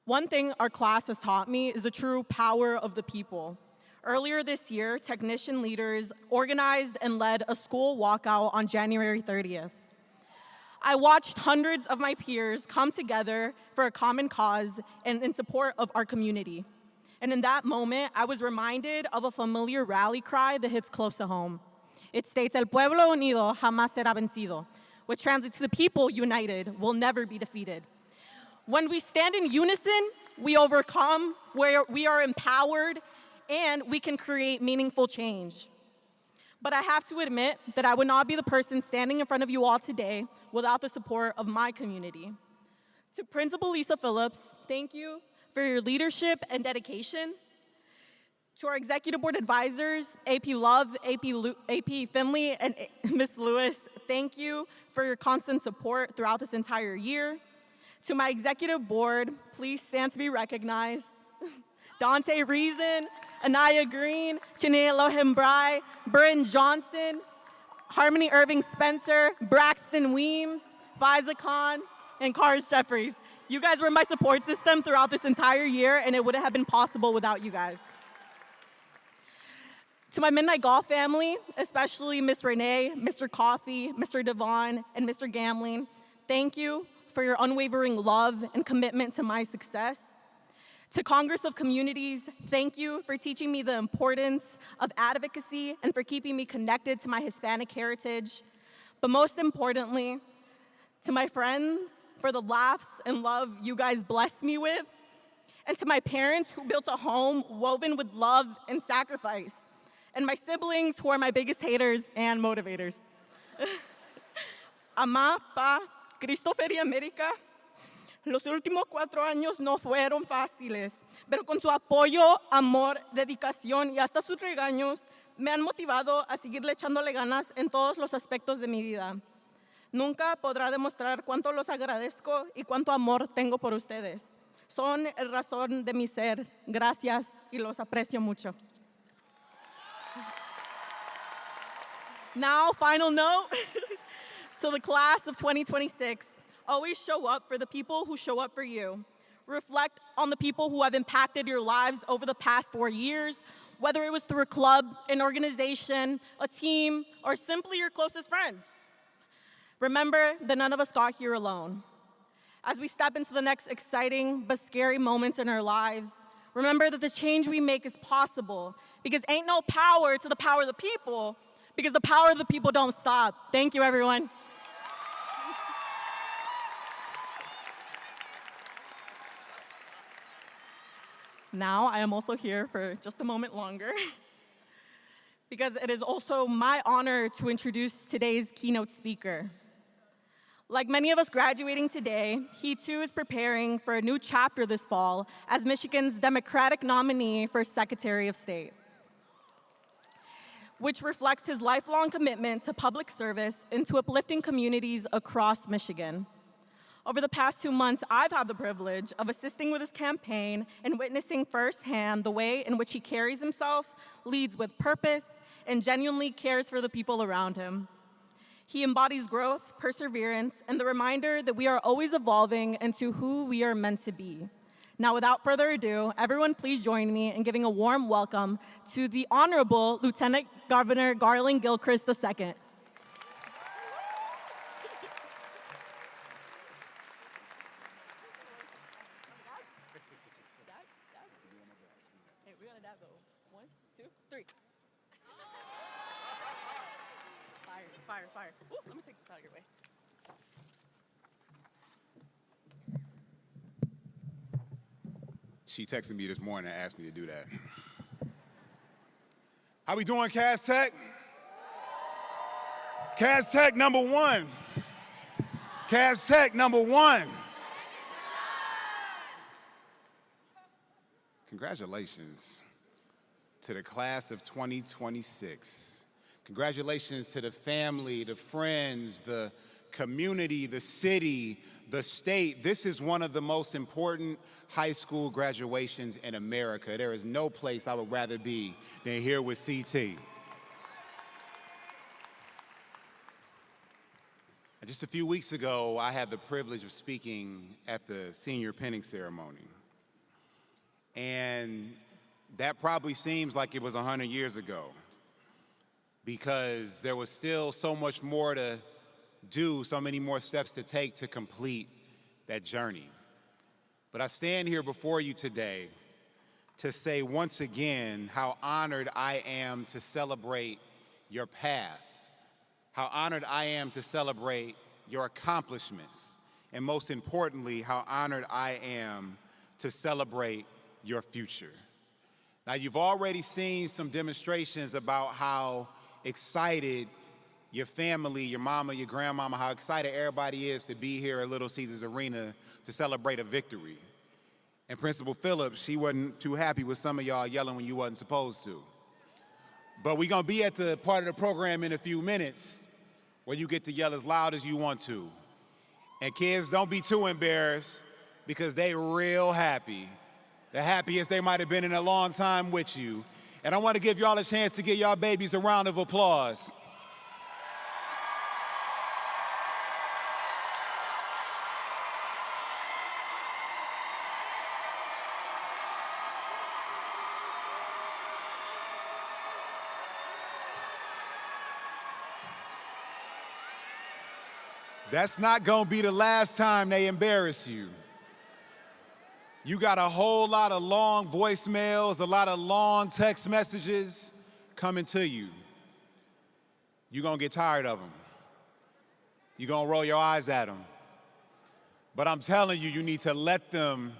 One thing our class has taught me is the true power of the people. Earlier this year, technician leaders organized and led a school walkout on January 30th. I watched hundreds of my peers come together for a common cause and in support of our community. And in that moment, I was reminded of a familiar rally cry that hits close to home. It states, "El pueblo unido jamás será vencido," which translates to "the people united will never be defeated." When we stand in unison, we overcome, we are empowered, and we can create meaningful change. But I have to admit that I would not be the person standing in front of you all today without the support of my community. To Principal Lisa Phillips, thank you for your leadership and dedication. To our executive board advisors, AP Love, AP Finley, and Ms. Lewis, thank you for your constant support throughout this entire year. To my executive board, please stand to be recognized. Dante Reason, Anaya Green, Chinea Elohim Bry, Bryn Johnson, Harmony Irving Spencer, Braxton Weems, Faiza Khan, and Cars Jeffries. You guys were my support system throughout this entire year, and it wouldn't have been possible without you guys. To my Midnight Golf family, especially Miss Renee, Mr. Coffee, Mr. Devon, and Mr. Gambling, thank you for your unwavering love and commitment to my success. To Congress of Communities, thank you for teaching me the importance of advocacy and for keeping me connected to my Hispanic heritage. But most importantly, to my friends for the laughs and love you guys blessed me with, and to my parents who built a home woven with love and sacrifice, and my siblings who are my biggest haters and motivators. Amá, Pa, Christopher y América, los últimos 4 años no fueron fáciles, pero con su apoyo, amor, dedicación y hasta sus regaños, me han motivado a seguirle echándole ganas en todos los aspectos de mi vida. Nunca podrá demostrar cuánto los agradezco y cuánto amor tengo por ustedes. Son el razón de mi ser. Gracias y los aprecio mucho. Now, final note to the class of 2026. Always show up for the people who show up for you. Reflect on the people who have impacted your lives over the past 4 years, whether it was through a club, an organization, a team, or simply your closest friends. Remember that none of us got here alone. As we step into the next exciting but scary moments in our lives, remember that the change we make is possible because ain't no power to the power of the people, because the power of the people don't stop. Thank you, everyone. Now, I am also here for just a moment longer because it is also my honor to introduce today's keynote speaker. Like many of us graduating today, he too is preparing for a new chapter this fall as Michigan's Democratic nominee for Secretary of State, which reflects his lifelong commitment to public service and to uplifting communities across Michigan. Over the past 2 months, I've had the privilege of assisting with his campaign and witnessing firsthand the way in which he carries himself, leads with purpose, and genuinely cares for the people around him. He embodies growth, perseverance, and the reminder that we are always evolving into who we are meant to be. Now, without further ado, everyone please join me in giving a warm welcome to the Honorable Lieutenant Governor Garland Gilchrist II. Fire. Ooh, let me take this out of your way. She texted me this morning and asked me to do that. How we doing, Cass Tech? Cass Tech #1. Cass Tech #1. Congratulations to the class of 2026. Congratulations to the family, the friends, the community, the city, the state. This is one of the most important high school graduations in America. There is no place I would rather be than here with CT. And just a few weeks ago, I had the privilege of speaking at the senior pinning ceremony. And that probably seems like it was 100 years ago, because there was still so much more to do, so many more steps to take to complete that journey. But I stand here before you today to say once again how honored I am to celebrate your path, how honored I am to celebrate your accomplishments, and most importantly, how honored I am to celebrate your future. Now, you've already seen some demonstrations about how excited your family, your mama, your grandmama, how excited everybody is to be here at Little Caesars Arena to celebrate a victory. And Principal Phillips, she wasn't too happy with some of y'all yelling when you wasn't supposed to. But we're gonna be at the part of the program in a few minutes where you get to yell as loud as you want to. And kids, don't be too embarrassed because they real happy. The happiest they might have been in a long time with you. And I want to give y'all a chance to give y'all babies a round of applause. That's not gonna be the last time they embarrass you. You got a whole lot of long voicemails, a lot of long text messages coming to you. You're gonna get tired of them. You're gonna roll your eyes at them. But I'm telling you, you need to let them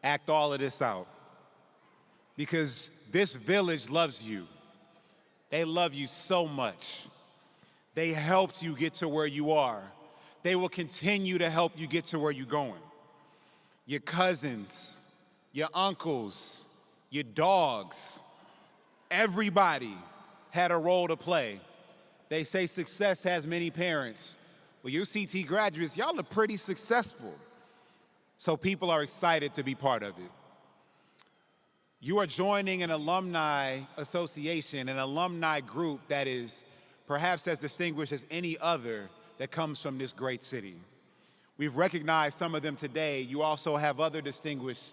act all of this out. Because this village loves you. They love you so much. They helped you get to where you are. They will continue to help you get to where you're going. Your cousins, your uncles, your dogs, everybody had a role to play. They say success has many parents. Well, you CT graduates, y'all are pretty successful. So people are excited to be part of it. You are joining an alumni association, an alumni group that is perhaps as distinguished as any other that comes from this great city. We've recognized some of them today. You also have other distinguished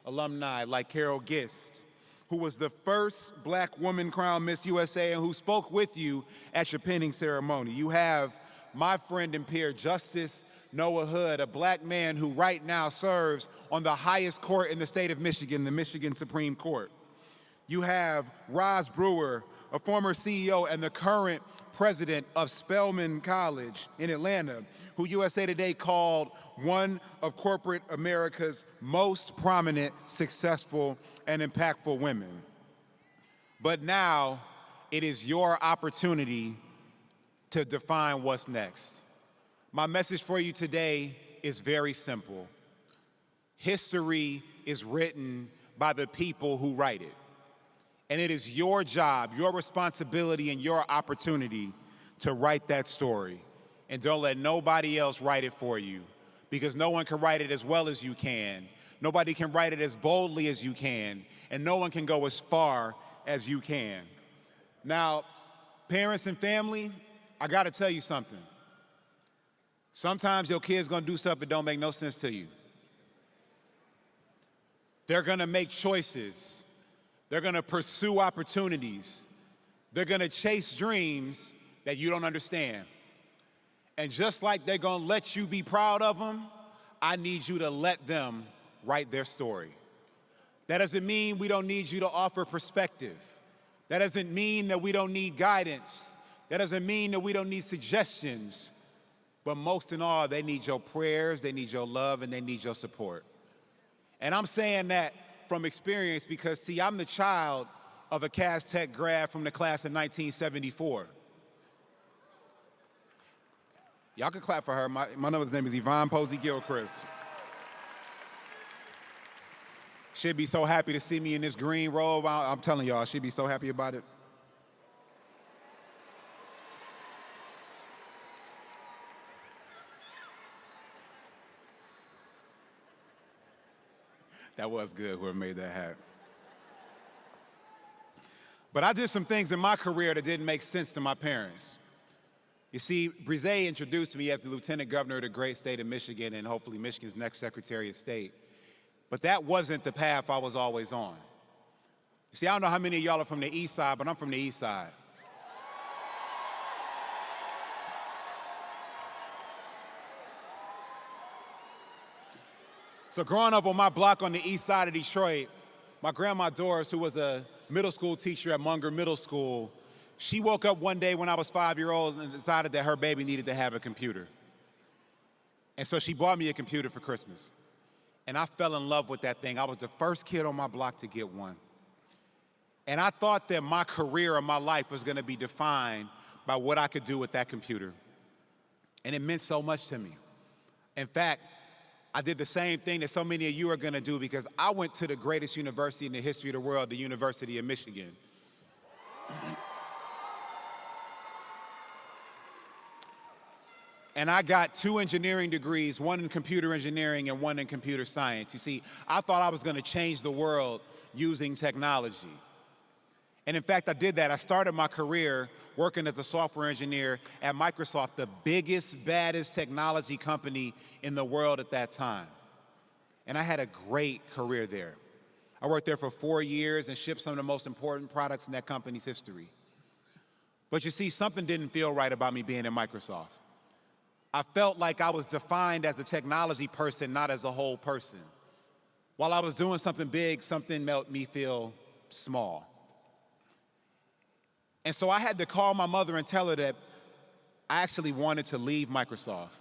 alumni like Carol Gist, who was the first black woman crowned Miss USA and who spoke with you at your pinning ceremony. You have my friend and peer, Justice Noah Hood, a black man who right now serves on the highest court in the state of Michigan, the Michigan Supreme Court. You have Roz Brewer, a former CEO and the current president of Spelman College in Atlanta, who USA Today called one of corporate America's most prominent, successful, and impactful women. But now it is your opportunity to define what's next. My message for you today is very simple. History is written by the people who write it. And it is your job, your responsibility, and your opportunity to write that story. And don't let nobody else write it for you, because no one can write it as well as you can. Nobody can write it as boldly as you can, and no one can go as far as you can. Now, parents and family, I gotta tell you something. Sometimes your kid's gonna do stuff that don't make no sense to you. They're gonna make choices. They're gonna pursue opportunities. They're gonna chase dreams that you don't understand. And just like they're gonna let you be proud of them, I need you to let them write their story. That doesn't mean we don't need you to offer perspective. That doesn't mean that we don't need guidance. That doesn't mean that we don't need suggestions. But most in all, they need your prayers, they need your love, and they need your support. And I'm saying that from experience because, see, I'm the child of a Cass Tech grad from the class of 1974. Y'all can clap for her. My mother's name is Yvonne Posey Gilchrist. She'd be so happy to see me in this green robe. I'm telling y'all, she'd be so happy about it. That was good, whoever made that hat. But I did some things in my career that didn't make sense to my parents. You see, Brise introduced me as the Lieutenant Governor of the great state of Michigan and hopefully Michigan's next Secretary of State. But that wasn't the path I was always on. You see, I don't know how many of y'all are from the East Side, but I'm from the East Side. So growing up on my block on the east side of Detroit, my grandma Doris, who was a middle school teacher at Munger Middle School, she woke up one day when I was 5-year-old and decided that her baby needed to have a computer. And so she bought me a computer for Christmas. And I fell in love with that thing. I was the first kid on my block to get one. And I thought that my career or my life was gonna be defined by what I could do with that computer. And it meant so much to me. In fact, I did the same thing that so many of you are gonna do because I went to the greatest university in the history of the world, the University of Michigan. And I got 2 engineering degrees, one in computer engineering and one in computer science. You see, I thought I was gonna change the world using technology. And in fact, I did that. I started my career working as a software engineer at Microsoft, the biggest, baddest technology company in the world at that time. And I had a great career there. I worked there for 4 years and shipped some of the most important products in that company's history. But you see, something didn't feel right about me being in Microsoft. I felt like I was defined as a technology person, not as a whole person. While I was doing something big, something made me feel small. And so I had to call my mother and tell her that I actually wanted to leave Microsoft.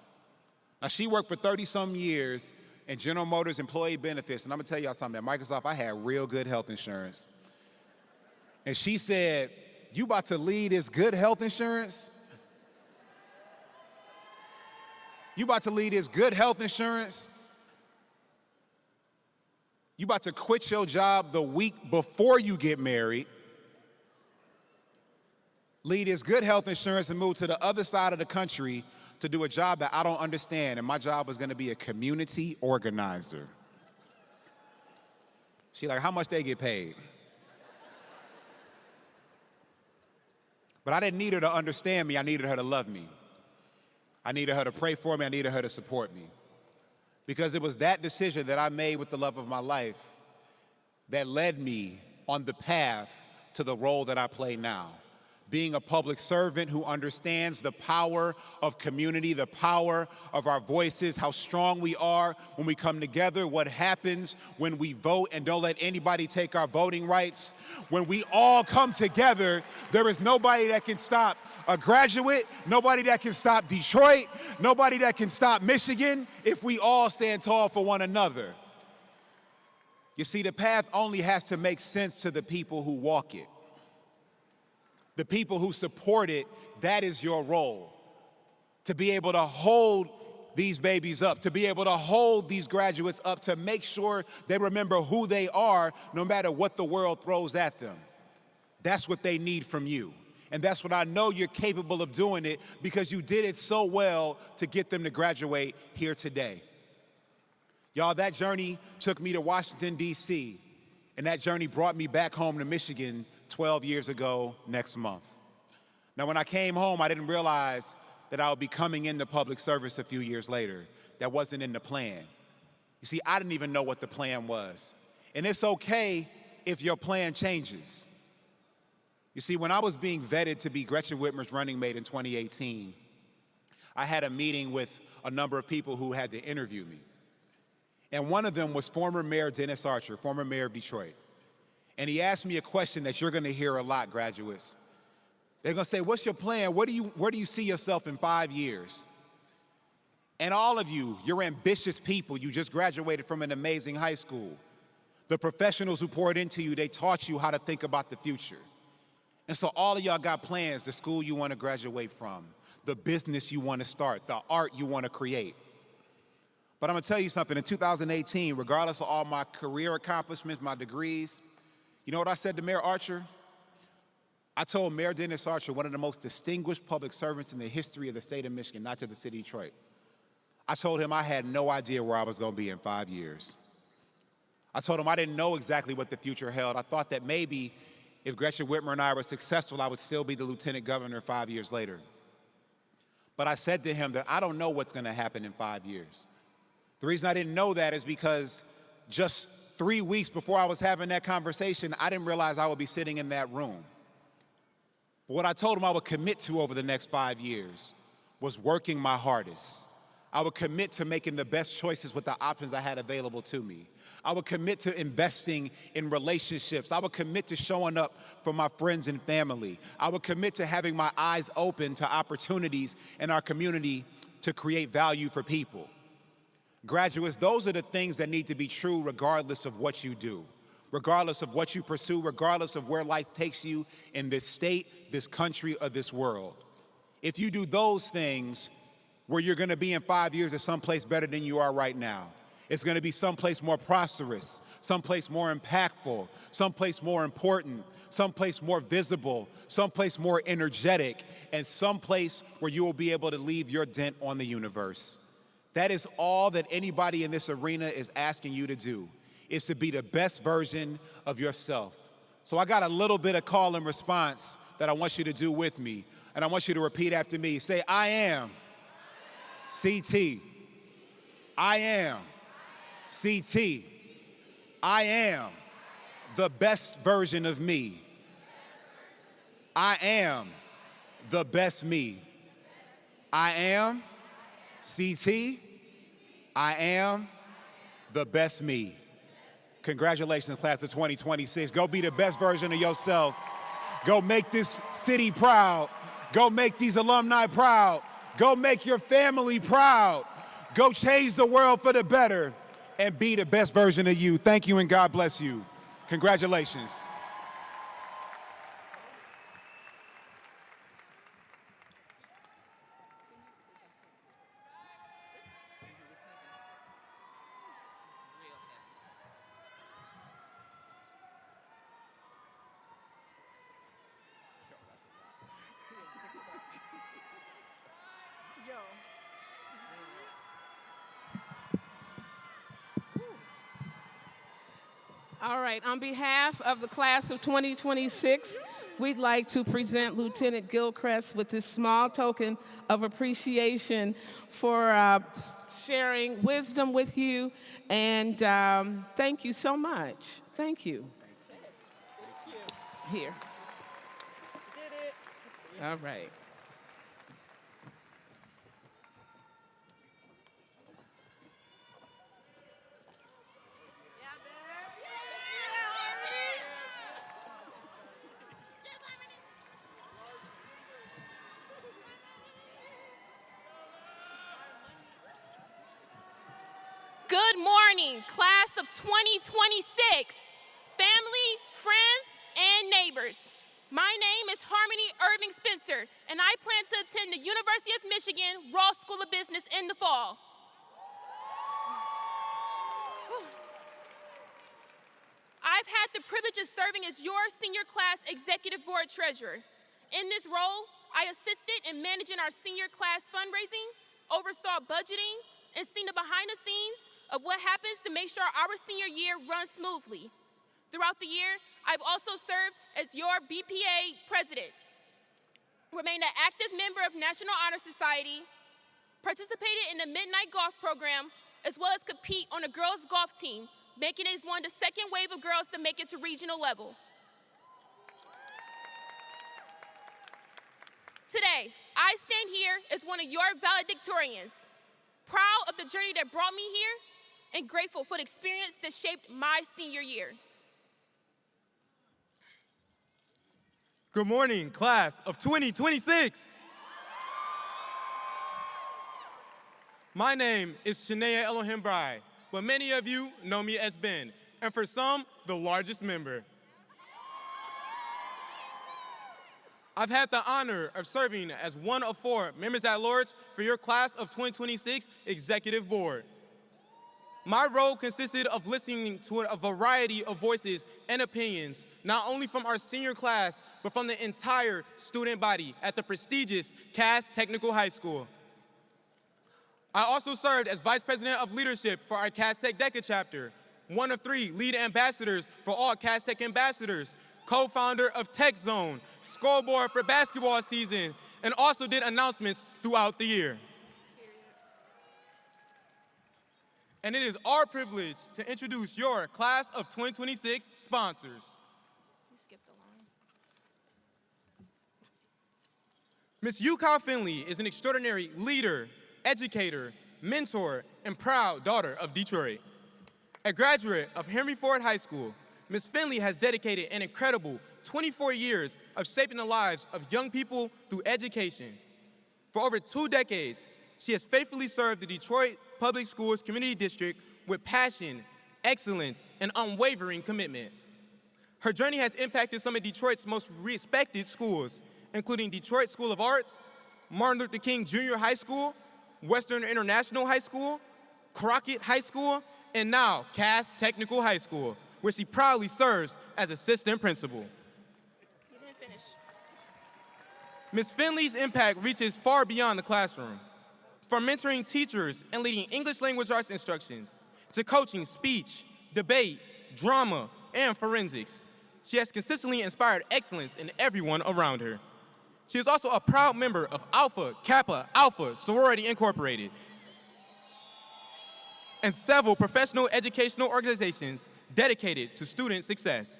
Now, she worked for 30-some years in General Motors employee benefits, and I'm gonna tell y'all something, at Microsoft, I had real good health insurance. And she said, "You about to leave this good health insurance? You about to leave this good health insurance? You about to quit your job the week before you get married, leave this good health insurance and move to the other side of the country to do a job that I don't understand, and my job was gonna be a community organizer." She like, "How much they get paid?" But I didn't need her to understand me, I needed her to love me. I needed her to pray for me, I needed her to support me. Because it was that decision that I made with the love of my life that led me on the path to the role that I play now. Being a public servant who understands the power of community, the power of our voices, how strong we are when we come together, what happens when we vote and don't let anybody take our voting rights. When we all come together, there is nobody that can stop a graduate, nobody that can stop Detroit, nobody that can stop Michigan if we all stand tall for one another. You see, the path only has to make sense to the people who walk it. The people who support it, that is your role. To be able to hold these babies up, to be able to hold these graduates up, to make sure they remember who they are no matter what the world throws at them. That's what they need from you. And that's what I know you're capable of doing it because you did it so well to get them to graduate here today. Y'all, that journey took me to Washington, D.C., and that journey brought me back home to Michigan 12 years ago next month. Now, when I came home, I didn't realize that I would be coming into public service a few years later. That wasn't in the plan. You see, I didn't even know what the plan was. And it's okay if your plan changes. You see, when I was being vetted to be Gretchen Whitmer's running mate in 2018, I had a meeting with a number of people who had to interview me. And one of them was former Mayor Dennis Archer, former mayor of Detroit. And he asked me a question that you're gonna hear a lot, graduates. They're gonna say, "What's your plan? Where do you see yourself in 5 years?" And all of you, you're ambitious people. You just graduated from an amazing high school. The professionals who poured into you, they taught you how to think about the future. And so all of y'all got plans, the school you wanna graduate from, the business you wanna start, the art you wanna create. But I'm gonna tell you something, in 2018, regardless of all my career accomplishments, my degrees, you know what I said to Mayor Archer? I told Mayor Dennis Archer, one of the most distinguished public servants in the history of the state of Michigan, not just the city of Detroit. I told him I had no idea where I was gonna be in 5 years. I told him I didn't know exactly what the future held. I thought that maybe if Gretchen Whitmer and I were successful, I would still be the lieutenant governor 5 years later. But I said to him that I don't know what's gonna happen in 5 years. The reason I didn't know that is because just 3 weeks before I was having that conversation, I didn't realize I would be sitting in that room. But what I told him I would commit to over the next 5 years was working my hardest. I would commit to making the best choices with the options I had available to me. I would commit to investing in relationships. I would commit to showing up for my friends and family. I would commit to having my eyes open to opportunities in our community to create value for people. Graduates, those are the things that need to be true regardless of what you do, regardless of what you pursue, regardless of where life takes you in this state, this country, or this world. If you do those things, where you're gonna be in 5 years is someplace better than you are right now. It's gonna be someplace more prosperous, someplace more impactful, someplace more important, someplace more visible, someplace more energetic, and someplace where you will be able to leave your dent on the universe. That is all that anybody in this arena is asking you to do, is to be the best version of yourself. So I got a little bit of call and response that I want you to do with me, and I want you to repeat after me. Say, I am CT. I am CT. I am the best version of me. I am the best me. I am CT. I am the best me. Congratulations, class of 2026. Go be the best version of yourself. Go make this city proud. Go make these alumni proud. Go make your family proud. Go change the world for the better and be the best version of you. Thank you and God bless you. Congratulations. All right, on behalf of the class of 2026, we'd like to present Lieutenant Gilchrist with this small token of appreciation for sharing wisdom with you, and thank you so much. Thank you. Here. All right. Good morning, class of 2026, family, friends, and neighbors. My name is Harmony Irving Spencer, and I plan to attend the University of Michigan Ross School of Business in the fall. I've had the privilege of serving as your senior class executive board treasurer. In this role, I assisted in managing our senior class fundraising, oversaw budgeting, and seen the behind the scenes of what happens to make sure our senior year runs smoothly. Throughout the year, I've also served as your BPA president, remained an active member of National Honor Society, participated in the Midnight Golf program, as well as compete on a girls' golf team, making it one of the second wave of girls to make it to regional level. Today, I stand here as one of your valedictorians, proud of the journey that brought me here and grateful for the experience that shaped my senior year. Good morning, class of 2026. My name is Shanaea Elohim Bry, but many of you know me as Ben, and for some, the largest member. I've had the honor of serving as one of 4 members at large for your class of 2026 Executive Board. My role consisted of listening to a variety of voices and opinions, not only from our senior class, but from the entire student body at the prestigious Cass Technical High School. I also served as Vice President of Leadership for our Cass Tech DECA chapter, one of 3 lead ambassadors for all Cass Tech ambassadors, co-founder of Tech Zone, scoreboard for basketball season, and also did announcements throughout the year. And it is our privilege to introduce your class of 2026 sponsors. You skipped a line. Ms. Yukon Finley is an extraordinary leader, educator, mentor, and proud daughter of Detroit. A graduate of Henry Ford High School, Ms. Finley has dedicated an incredible 24 years of shaping the lives of young people through education. For over 2 decades, she has faithfully served the Detroit Public Schools Community District with passion, excellence, and unwavering commitment. Her journey has impacted some of Detroit's most respected schools, including Detroit School of Arts, Martin Luther King Jr. High School, Western International High School, Crockett High School, and now Cass Technical High School, where she proudly serves as assistant principal. You didn't finish. Ms. Finley's impact reaches far beyond the classroom. From mentoring teachers and leading English language arts instructions, to coaching speech, debate, drama, and forensics, she has consistently inspired excellence in everyone around her. She is also a proud member of Alpha Kappa Alpha Sorority Incorporated and several professional educational organizations dedicated to student success.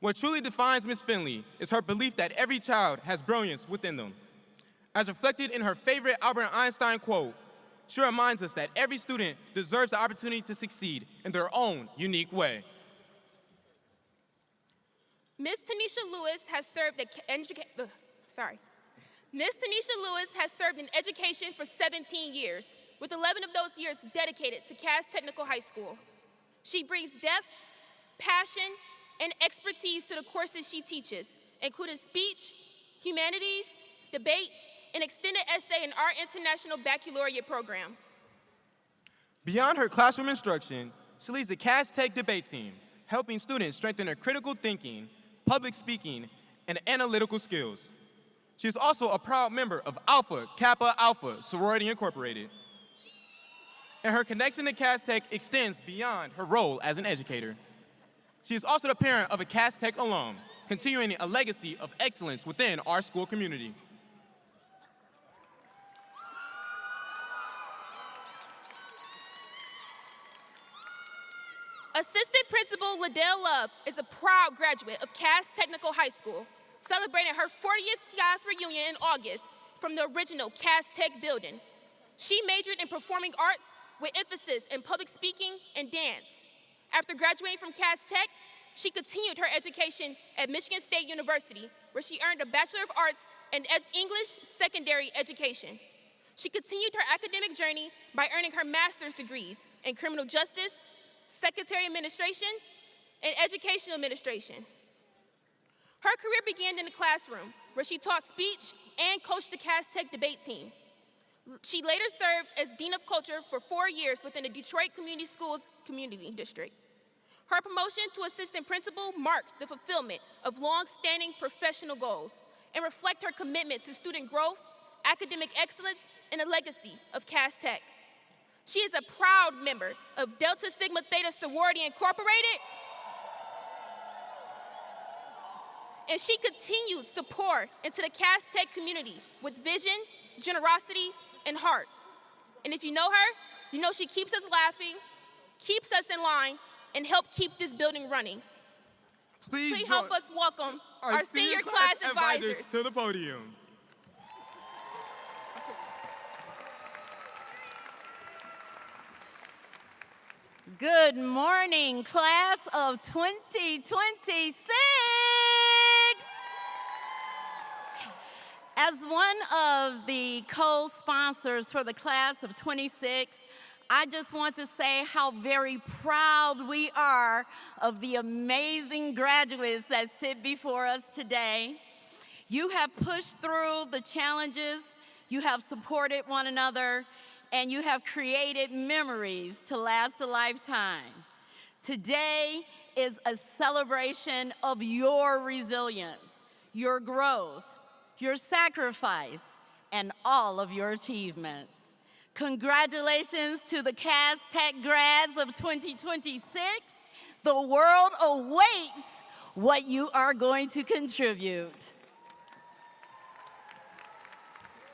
What truly defines Ms. Finley is her belief that every child has brilliance within them. As reflected in her favorite Albert Einstein quote, she reminds us that every student deserves the opportunity to succeed in their own unique way. Ms. Tanisha Lewis has served sorry. Ms. Tanisha Lewis has served in education for 17 years, with 11 of those years dedicated to Cass Technical High School. She brings depth, passion, and expertise to the courses she teaches, including speech, humanities, debate, and extended essay in our International Baccalaureate program. Beyond her classroom instruction, she leads the Cass Tech debate team, helping students strengthen their critical thinking, public speaking, and analytical skills. She is also a proud member of Alpha Kappa Alpha Sorority Incorporated. And her connection to Cass Tech extends beyond her role as an educator. She is also the parent of a Cass Tech alum, continuing a legacy of excellence within our school community. Assistant Principal Liddell Love is a proud graduate of Cass Technical High School, celebrating her 40th class reunion in August from the original Cass Tech building. She majored in performing arts with emphasis in public speaking and dance. After graduating from Cass Tech, she continued her education at Michigan State University, where she earned a Bachelor of Arts in English Secondary Education. She continued her academic journey by earning her master's degrees in criminal justice, secretary administration, and educational administration. Her career began in the classroom, where she taught speech and coached the Cass Tech debate team. She later served as Dean of Culture for 4 years within the Detroit Community Schools Community District. Her promotion to assistant principal marked the fulfillment of long-standing professional goals and reflect her commitment to student growth, academic excellence, and the legacy of Cass Tech. She is a proud member of Delta Sigma Theta Sorority Incorporated, and she continues to pour into the Cass Tech community with vision, generosity, and heart. And if you know her, you know she keeps us laughing, keeps us in line, and help keep this building running. Please help us welcome our senior class advisors to the podium. Good morning, class of 2026. As one of the co-sponsors for the class of 26, I just want to say how very proud we are of the amazing graduates that sit before us today. You have pushed through the challenges, you have supported one another, and you have created memories to last a lifetime. Today is a celebration of your resilience, your growth, your sacrifice, and all of your achievements. Congratulations to the Cass Tech grads of 2026. The world awaits what you are going to contribute.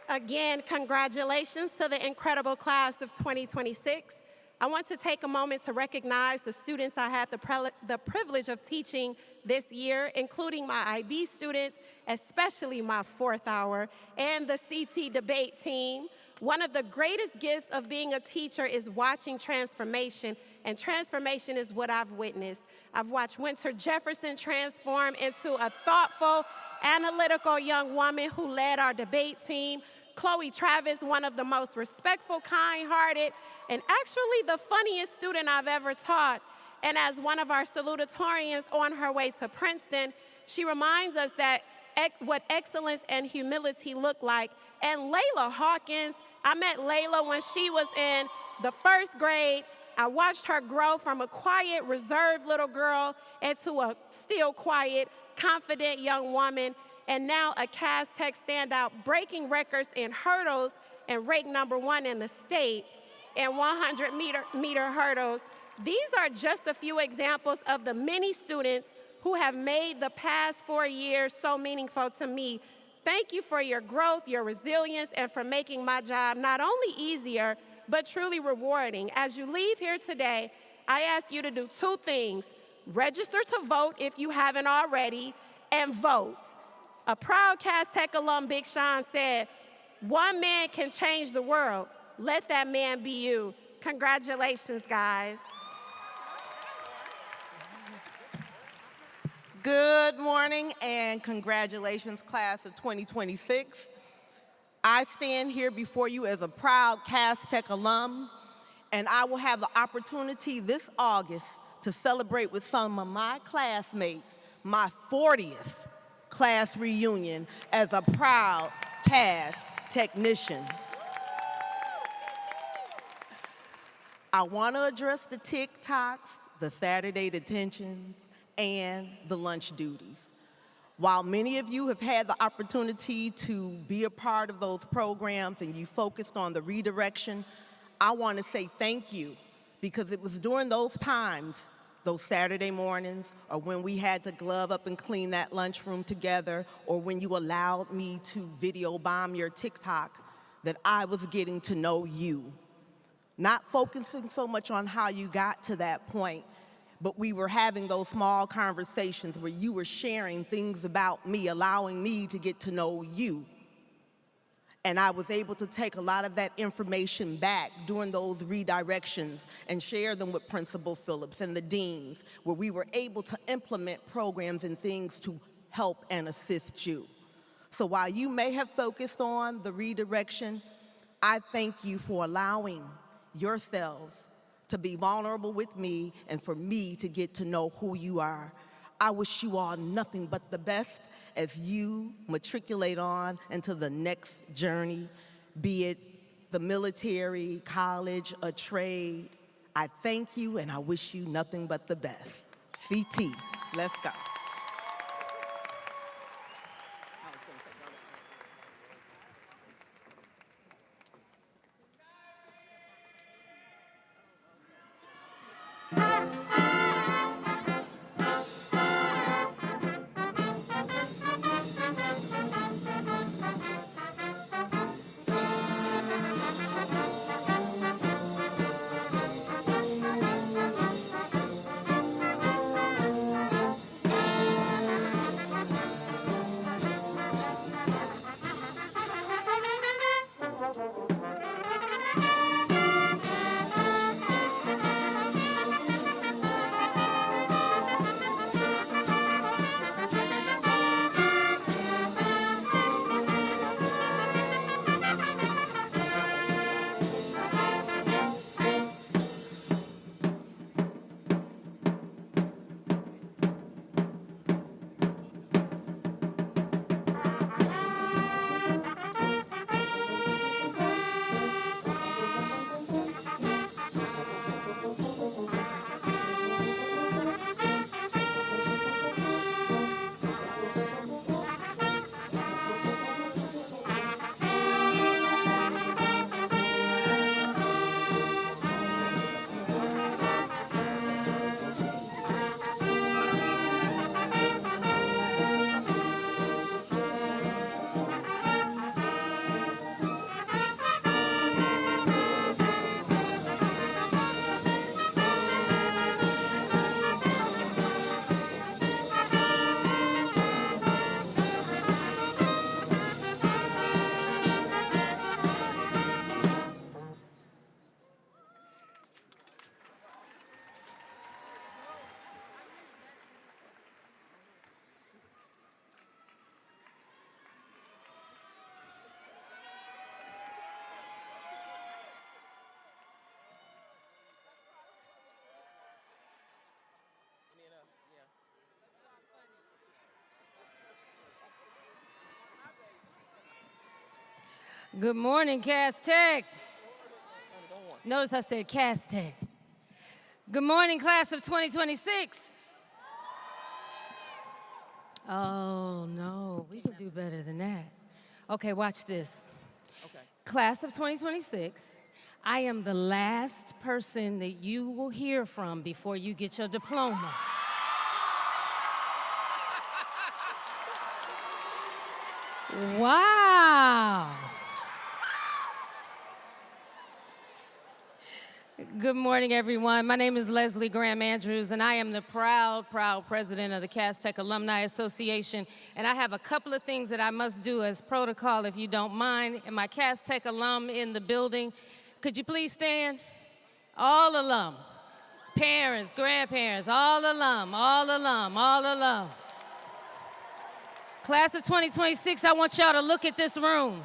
Again, congratulations to the incredible class of 2026. I want to take a moment to recognize the students I had the privilege of teaching this year, including my IB students, especially my 4th hour, and the CT debate team. One of the greatest gifts of being a teacher is watching transformation, and transformation is what I've witnessed. I've watched Winter Jefferson transform into a thoughtful, analytical young woman who led our debate team. Chloe Travis, one of the most respectful, kind-hearted, and actually the funniest student I've ever taught. And as one of our salutatorians on her way to Princeton, she reminds us that what excellence and humility look like. And Layla Hawkins, I met Layla when she was in the 1st grade. I watched her grow from a quiet, reserved little girl into a still quiet, confident young woman, and now a Cass Tech standout, breaking records in hurdles and ranked #1 in the state in 100-meter hurdles. These are just a few examples of the many students who have made the past 4 years so meaningful to me. Thank you for your growth, your resilience, and for making my job not only easier, but truly rewarding. As you leave here today, I ask you to do 2 things. Register to vote if you haven't already, and vote. A proud Cass Tech alum, Big Sean, said, "One man can change the world. Let that man be you." Congratulations, guys. Good morning and congratulations, class of 2026. I stand here before you as a proud Cass Tech alum, and I will have the opportunity this August to celebrate with some of my classmates my 40th class reunion as a proud Cass technician. I want to address the TikToks, the Saturday detentions, and the lunch duties. While many of you have had the opportunity to be a part of those programs and you focused on the redirection, I want to say thank you, because it was during those times, those Saturday mornings, or when we had to glove up and clean that lunchroom together, or when you allowed me to video bomb your TikTok, that I was getting to know you. Not focusing so much on how you got to that point, but we were having those small conversations where you were sharing things about me, allowing me to get to know you. And I was able to take a lot of that information back during those redirections and share them with Principal Phillips and the deans, where we were able to implement programs and things to help and assist you. So while you may have focused on the redirection, I thank you for allowing yourselves to be vulnerable with me and for me to get to know who you are. I wish you all nothing but the best as you matriculate on into the next journey, be it the military, college, a trade. I thank you and I wish you nothing but the best. CT, let's go. Good morning, Cass Tech. Notice I said Cass Tech. Good morning, class of 2026. Oh, no, we can do better than that. Okay, watch this. Okay. Class of 2026, I am the last person that you will hear from before you get your diploma. Wow. Good morning, everyone. My name is Leslie Graham Andrews, and I am the proud president of the Cass Tech Alumni Association. And I have a couple of things that I must do as protocol, if you don't mind. And my Cass Tech alum in the building, could you please stand? All alum. Parents, grandparents, all alum, all alum, all alum. Class of 2026, I want y'all to look at this room.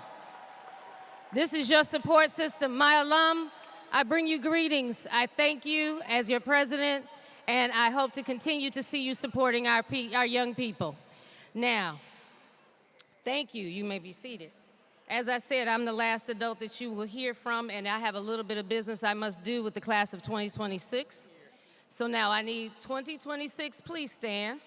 This is your support system. My alum, I bring you greetings. I thank you as your president, and I hope to continue to see you supporting our young people. Now, thank you. You may be seated. As I said, I'm the last adult that you will hear from, and I have a little bit of business I must do with the class of 2026. So now I need 2026, please stand.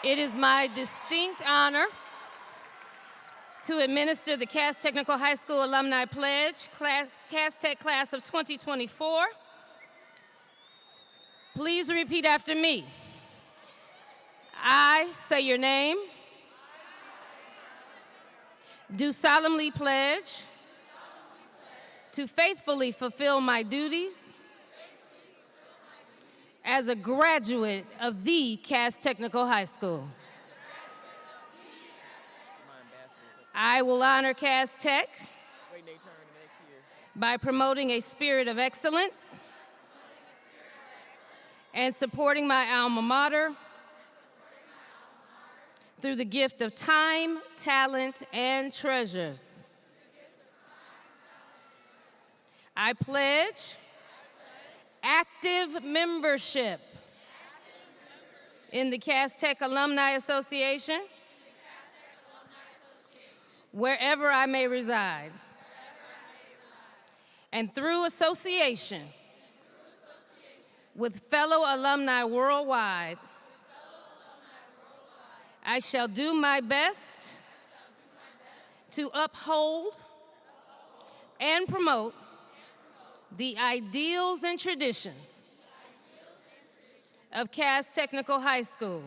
It is my distinct honor to administer the Cass Technical High School Alumni Pledge, Cass Tech Class of 2024. Please repeat after me. I say your name. Do solemnly pledge to faithfully fulfill my duties as a graduate of the Cass Technical High School. I will honor Cass Tech by promoting a spirit of excellence and supporting my alma mater through the gift of time, talent, and treasures. I pledge active membership in the Cass Tech Alumni Association wherever I may reside. And through association with fellow alumni worldwide, I shall do my best to uphold and promote the ideals and traditions of Cass Technical High School.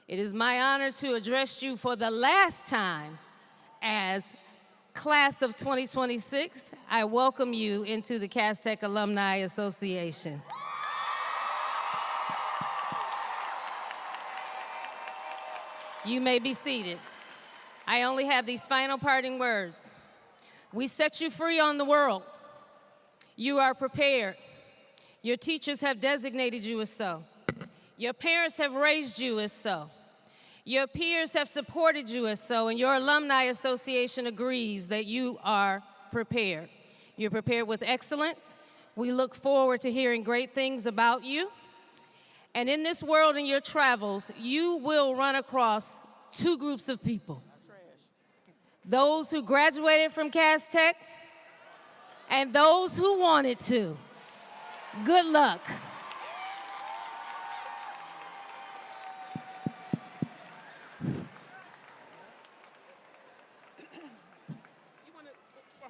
It is my honor to address you for the last time as Class of 2026. I welcome you into the Cass Tech Alumni Association. You may be seated. I only have these final parting words. We set you free on the world. You are prepared. Your teachers have designated you as so. Your parents have raised you as so. Your peers have supported you as so, and your alumni association agrees that you are prepared. You're prepared with excellence. We look forward to hearing great things about you. And in this world, in your travels, you will run across two groups of people. Those who graduated from Cass Tech and those who wanted to. Good luck.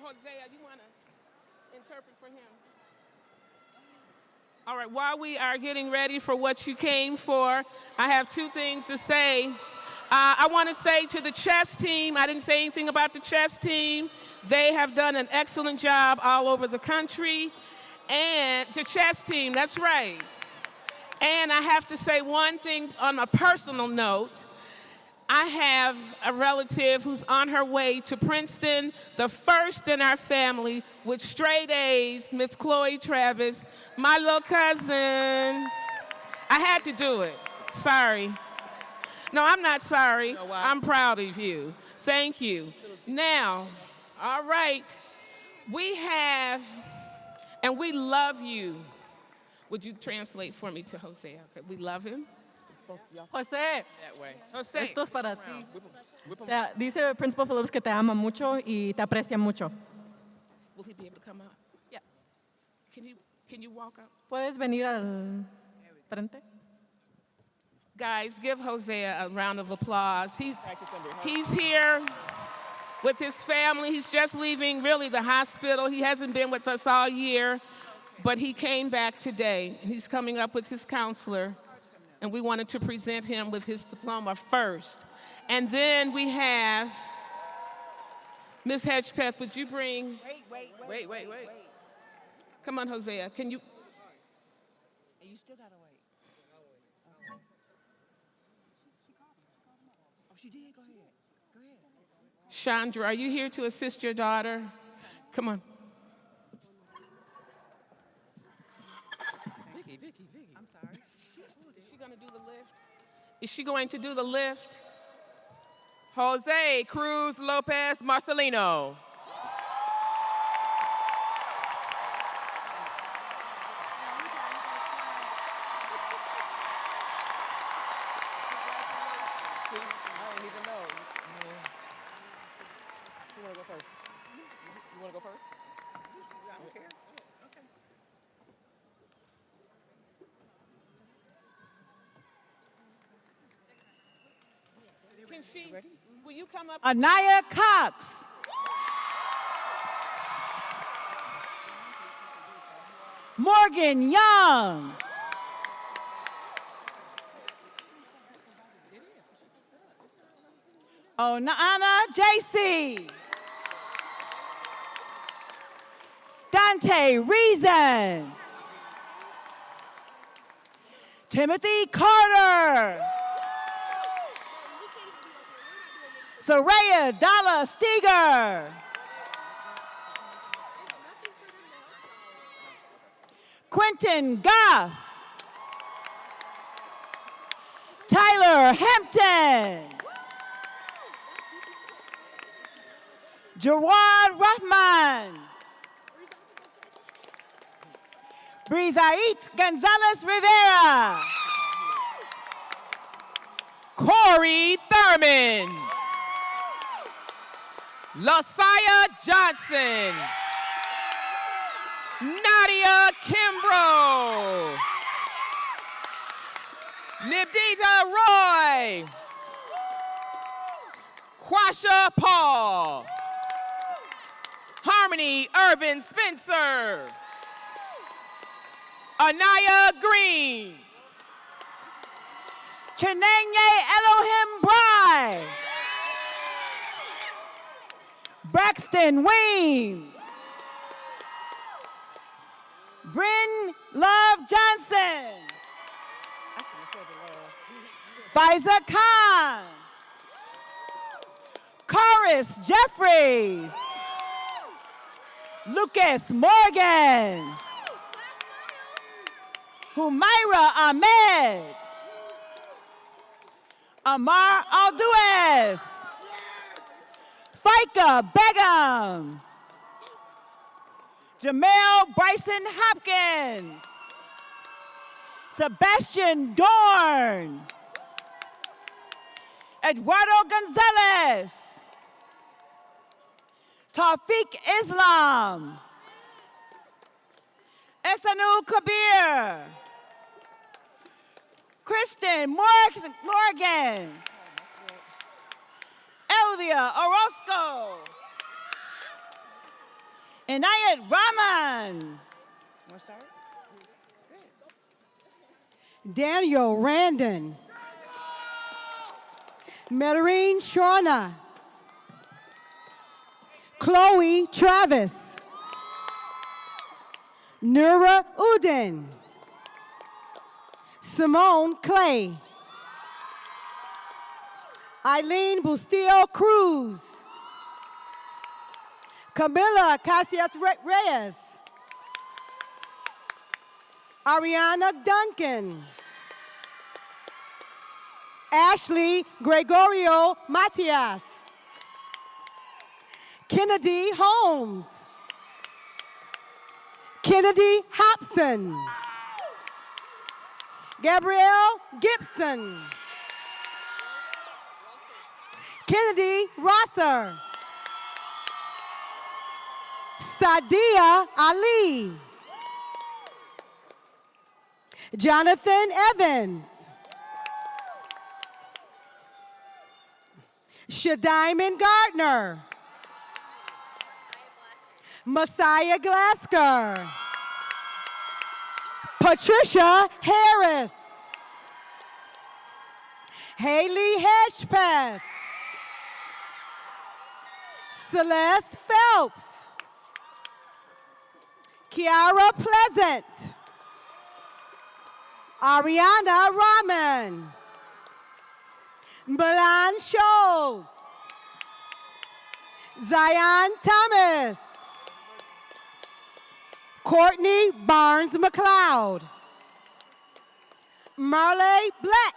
Hosea, you want to interpret for him? All right, while we are getting ready for what you came for, I have two things to say. I want to say to the chess team, I didn't say anything about the chess team. They have done an excellent job all over the country. And the chess team, that's right. And I have to say one thing on a personal note. I have a relative who's on her way to Princeton, the first in our family with straight A's, Miss Chloe Travis, my little cousin. I had to do it. Sorry. No, I'm not sorry. I'm proud of you. Thank you. Now, all right, we have, and we love you. Would you translate for me to Hosea? Okay, we love him. José, José. esto es para ti. Dice Principal Phillips que te ama mucho y te aprecia mucho. Will he be able to come up? Yeah. Can you walk up? ¿Puedes venir al frente? Guys, give Hosea a round of applause. He's here with his family. He's just leaving, really, the hospital. He hasn't been with us all year, but he came back today. He's coming up with his counselor. And we wanted to present him with his diploma first. And then we have Ms. Hedgepeth, would you bring? Wait. Come on, Hosea, can you? You still gotta wait. Oh, she did, go ahead. Chandra, are you here to assist your daughter? Come on. Vicky. I'm sorry. Is she going to do the lift? Is she going to do the lift? Jose Cruz Lopez Marcelino. I didn't even know. You want to go first? You want to go first? I don't care. Okay. Can she, will you come up? Anaya Cox. Morgan Young. Onana JC. Dante Reason. Timothy Carter. Soraya Dalla Steger. Quentin Goff. Tyler Hampton. Jawad Rahman. Brizait Gonzalez Rivera. Corey Thurman. Lasiah Johnson. Nadia Kimbrough. Nibdita Roy. Quasha Paul. Harmony Irvin Spencer. Anaya Green. Chenenye Elohim Bry. Braxton Weems. Bryn Love Johnson. Fiza Khan. Karis Jeffries. Lucas Morgan. Humaira Ahmed. Amar Alduez. Faika Begum. Jamel Bryson Hopkins. Sebastian Dorn. Eduardo Gonzalez. Tawfiq Islam. Esanu Kabir. Kristen Morgan. Elvia Orozco. Inayat Rahman. Want to start? Daniel Randon. Medarine Shauna. Chloe Travis. Nura Udin. Simone Clay. Eileen Bustillo Cruz. Camila Casillas Reyes. Ariana Duncan. Ashley Gregorio Matias. Kennedy Holmes. Kennedy Hobson. Gabrielle Gibson. Kennedy Rosser. Sadia Ali. Jonathan Evans. Shadiman Gardner. Messiah Glasker. Patricia Harris. Haley Hedgepeth. Celeste Phelps. Kiara Pleasant. Ariana Rahman. Milan Scholes. Zion Thomas. Courtney Barnes McLeod. Marley Black.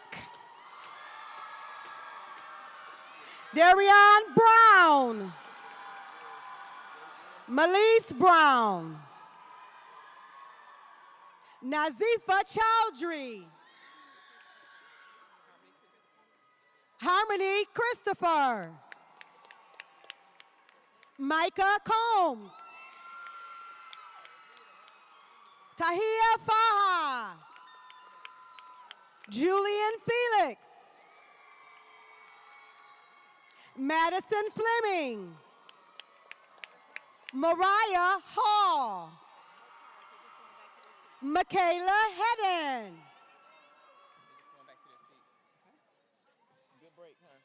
Darian Brown. Melise Brown. Nazifa Chowdhury. Harmony Christopher. Micah Combs. Tahia Faha. Julian Felix. Madison Fleming. Mariah Hall. Michaela Hedden. Good break, huh?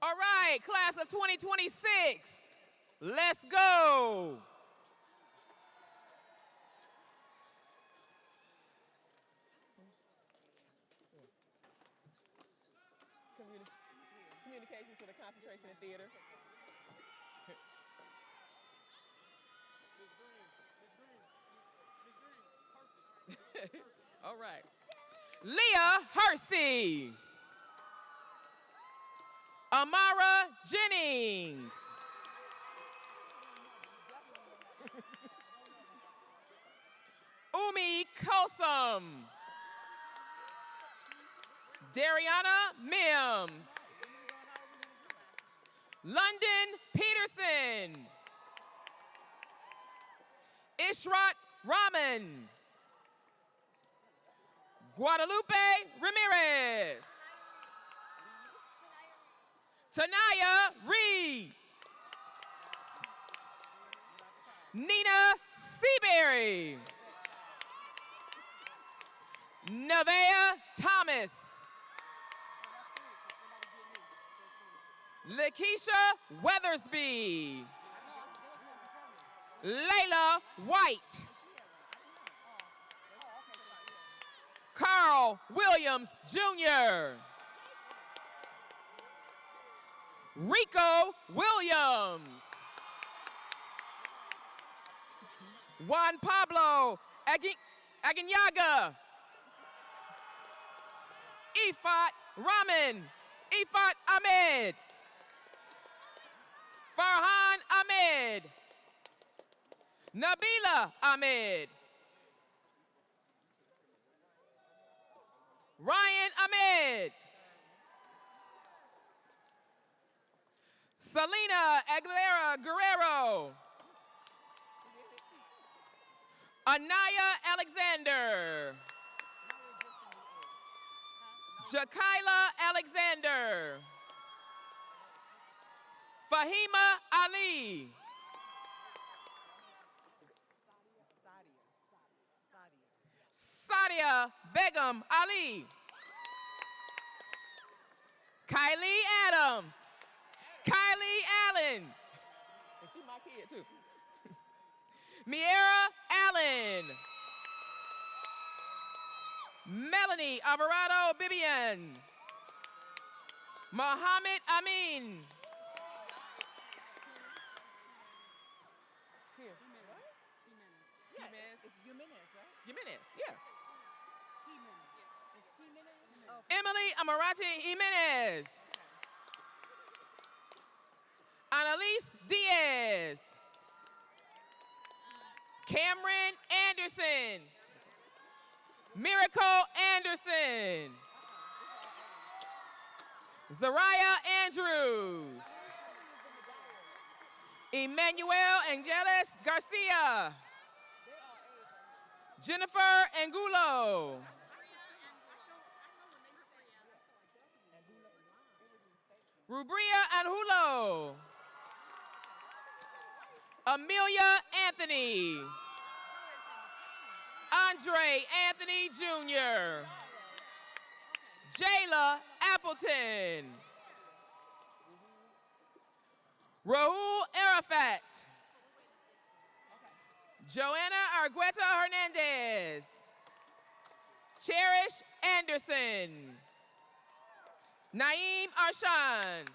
All right, class of 2026, let's go. Communications for the concentration in theater. All right. Leah Hersey. Amara Jennings. Umi Kosum. Dariana Mims. London Peterson. Ishrat Rahman. Guadalupe Ramirez. Tanaya Reed. Nina Seaberry. Nevaeh Thomas. Lakeisha Weathersby. Layla White. Carl Williams Jr. Rico Williams. Juan Pablo Aguinyaga. Ifat Rahman. Ifat Ahmed. Farhan Ahmed. Nabila Ahmed. Ryan Ahmed. Selena Aguilera Guerrero. Anaya Alexander. Jakaila Alexander. Fahima Ali. Sadia Begum Ali. Kylie Adams. Kylie Allen. And she's my kid too. Miera Allen. Melanie Alvarado Bibian. Mohammed Amin. Here. Jimenez. It's Jimenez, right? Jimenez, yeah. Emily Amarante Jimenez. Annalise Diaz. Cameron Anderson. Miracle Anderson. Zariah Andrews. Emmanuel Angeles Garcia. Jennifer Angulo. Rubria Anhulo. Amelia Anthony. Andre Anthony Jr. Jayla Appleton. Raul Arafat. Joanna Argueta Hernandez. Cherish Anderson. Naeem Arshan.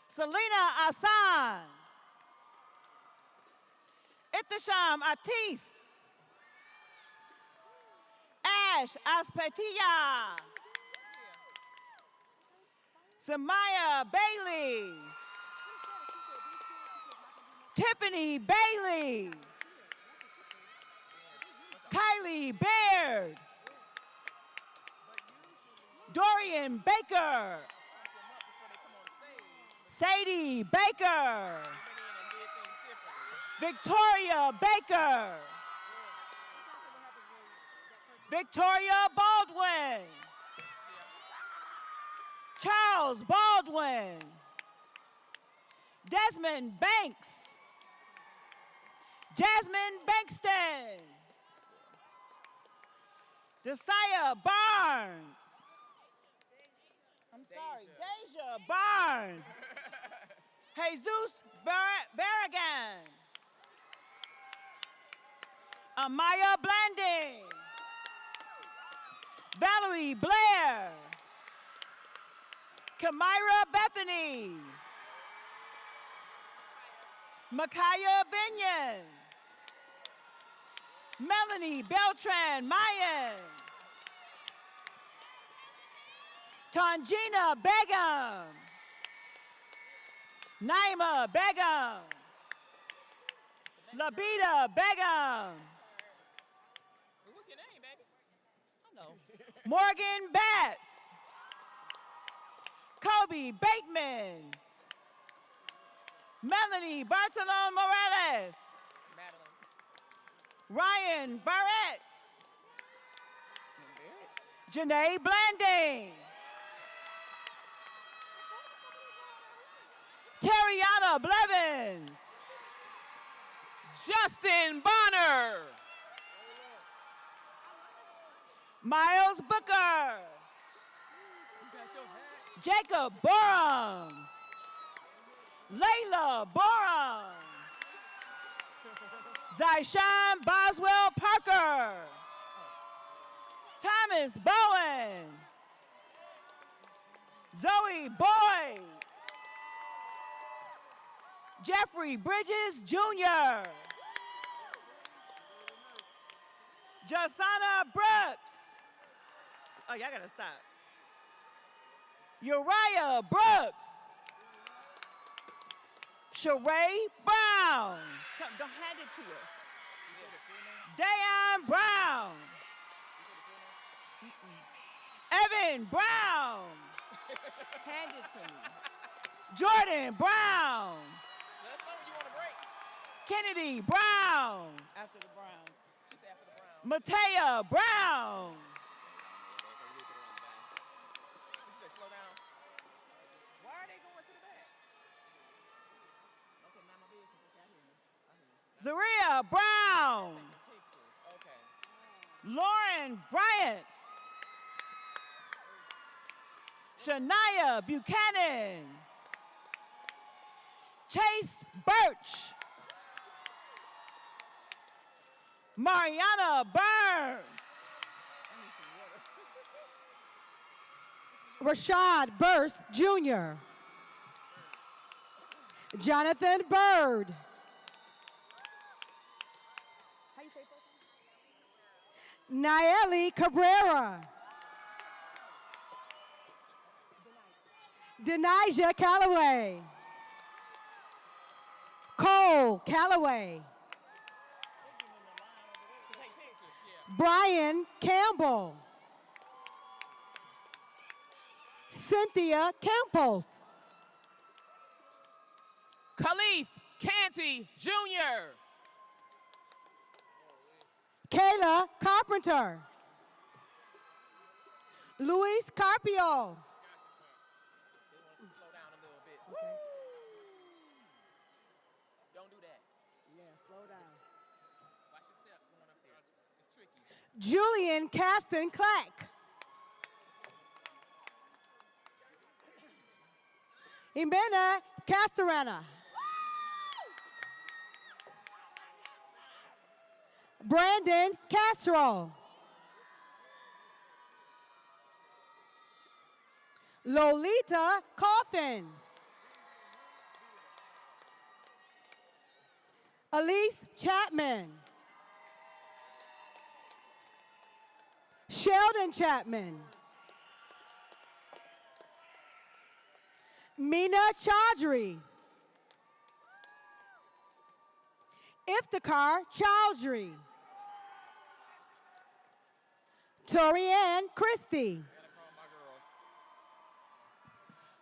Selena Asan. Ittisham Atif. Ash Aspetia. Samaya Bailey. Tiffany Bailey. Kylie Baird. Dorian Baker. Sadie Baker. Victoria Baker. Victoria Baldwin. Charles Baldwin. Desmond Banks. Jasmine Bankston. Desire Barnes. I'm sorry, Deja Barnes. Jesus Barragan. Amaya Blanding. Valerie Blair. Kamira Bethany. Micaiah Binion. Melanie Beltran Mayen. Tanjina Begum. Naima Begum. Labida Begum. What's your name, baby? I know. Morgan Batts. Kobe Bateman. Melanie Bartolome Morales. Ryan Barrett. Janae Blanding. Terriana Blevins. Justin Bonner. Miles Booker. Jacob Borum. Layla Borum. Zyshawn Boswell Parker. Thomas Bowen. Zoe Boyd. Jeffrey Bridges Jr. Jasana Brooks. Oh, y'all gotta stop. Uriah Brooks. Sheree Brown. Come, don't hand it to us. Dayon Brown. Evan Brown. Hand it to me. Jordan Brown. Let us know when you want to break. Kennedy Brown. After the Browns. She said after the Browns. Matea Brown. She said slow down. Why are they going to the back? Okay, mind my business. Okay, I hear you. Zaria Brown. Pictures. Okay. Lauren Bryant. Shania Buchanan. Chase Birch. Mariana Burns. Rashad Burst Jr. Jonathan Bird. Nayeli Cabrera. Denijah Callaway. Cole Callaway. Brian Campbell. Cynthia Campos. Khalif Canty Jr. Kayla Carpenter. Luis Carpio. Slow down a little bit. Okay. Don't do that. Yeah, slow down. Watch your step going up there. It's tricky. Julian Caston Clack. Jimena Castorena. Brandon Castro. Lolita Coffin. Elise Chapman. Sheldon Chapman. Mina Chaudhry. Iftikhar Chowdhury. Torianne Christie.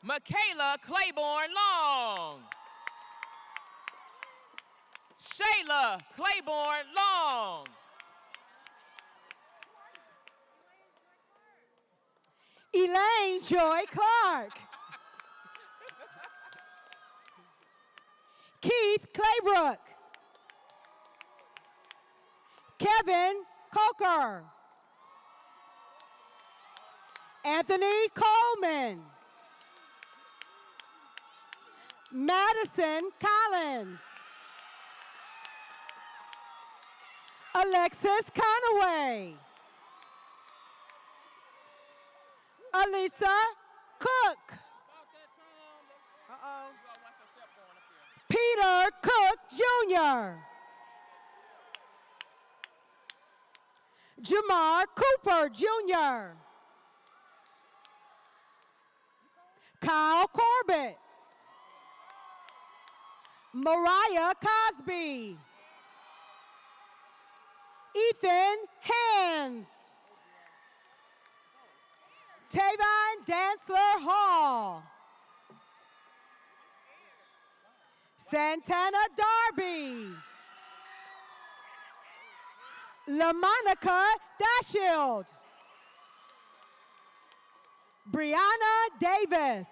Michaela Claiborne Long. Shayla Claiborne Long. Elaine Joy Clark. Keith Claybrook. Kevin Coker. Anthony Coleman. Madison Collins. Alexis Conaway. Alisa Cook. Peter Cook Jr. Jamar Cooper Jr. Kyle Corbett. Mariah Cosby. Ethan Hands. Tavon Dantzler Hall. Santana Darby. LaMonica Dashield. Brianna Davis.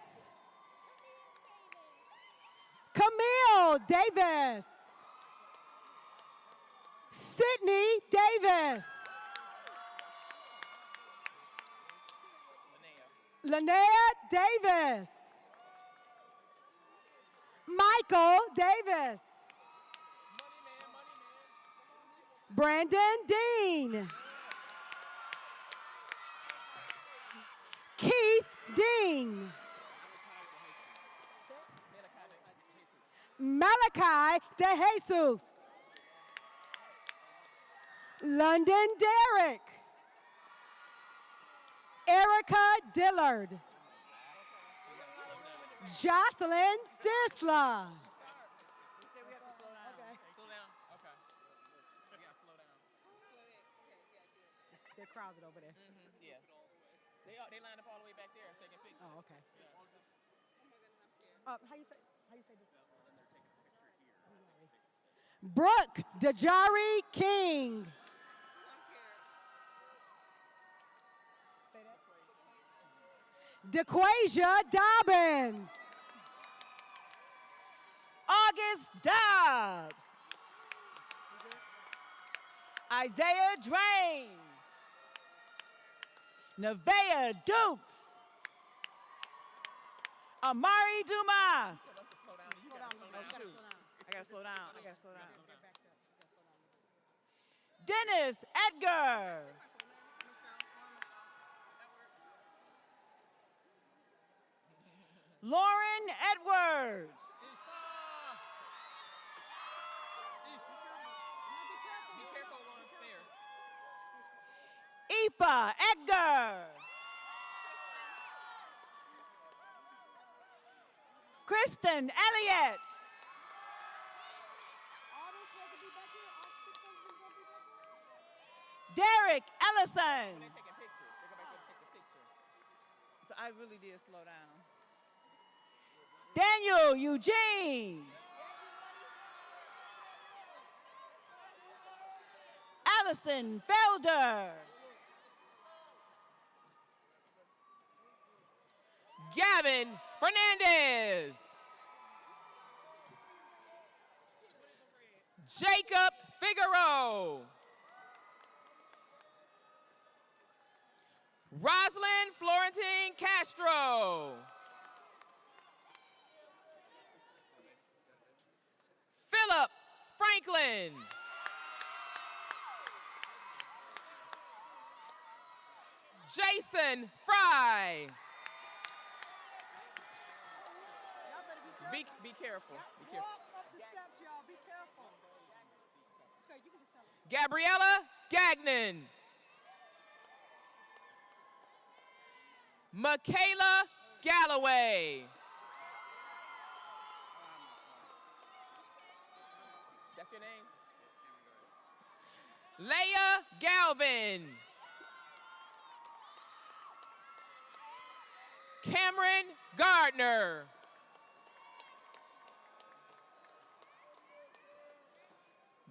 Camille Davis. Sydney Davis. Linnea Davis. Michael Davis. Brandon Dean. Keith Dean. Malachi DeJesus. London Derrick. Erica Dillard. Jocelyn Disla. They're crowded over there. Yeah. They lined up all the way back there taking pictures. Oh, okay. How you say this? Brooke Dejari King. DeQuasia Dobbins. August Dobbs. Isaiah Drain. Nevaeh Dukes. Amari Dumas. I gotta slow down. Dennis Edgar. Lauren Edwards. Be careful on the stairs. Aoife Edgar. Kristen Elliott. Derek Ellison. They're taking pictures. They go back there to take the picture. So I really did slow down. Daniel Eugene. Allison Felder. Gavin Fernandez. Jacob Figaro. Rosalind Florentine Castro. Philip Franklin. Jason Fry. Be careful. Be careful. Walk up the steps, y'all. Be careful. Okay, you can just tell them. Gabriella Gagnon. Michaela Galloway. That's your name? Leah Galvin. Cameron Gardner.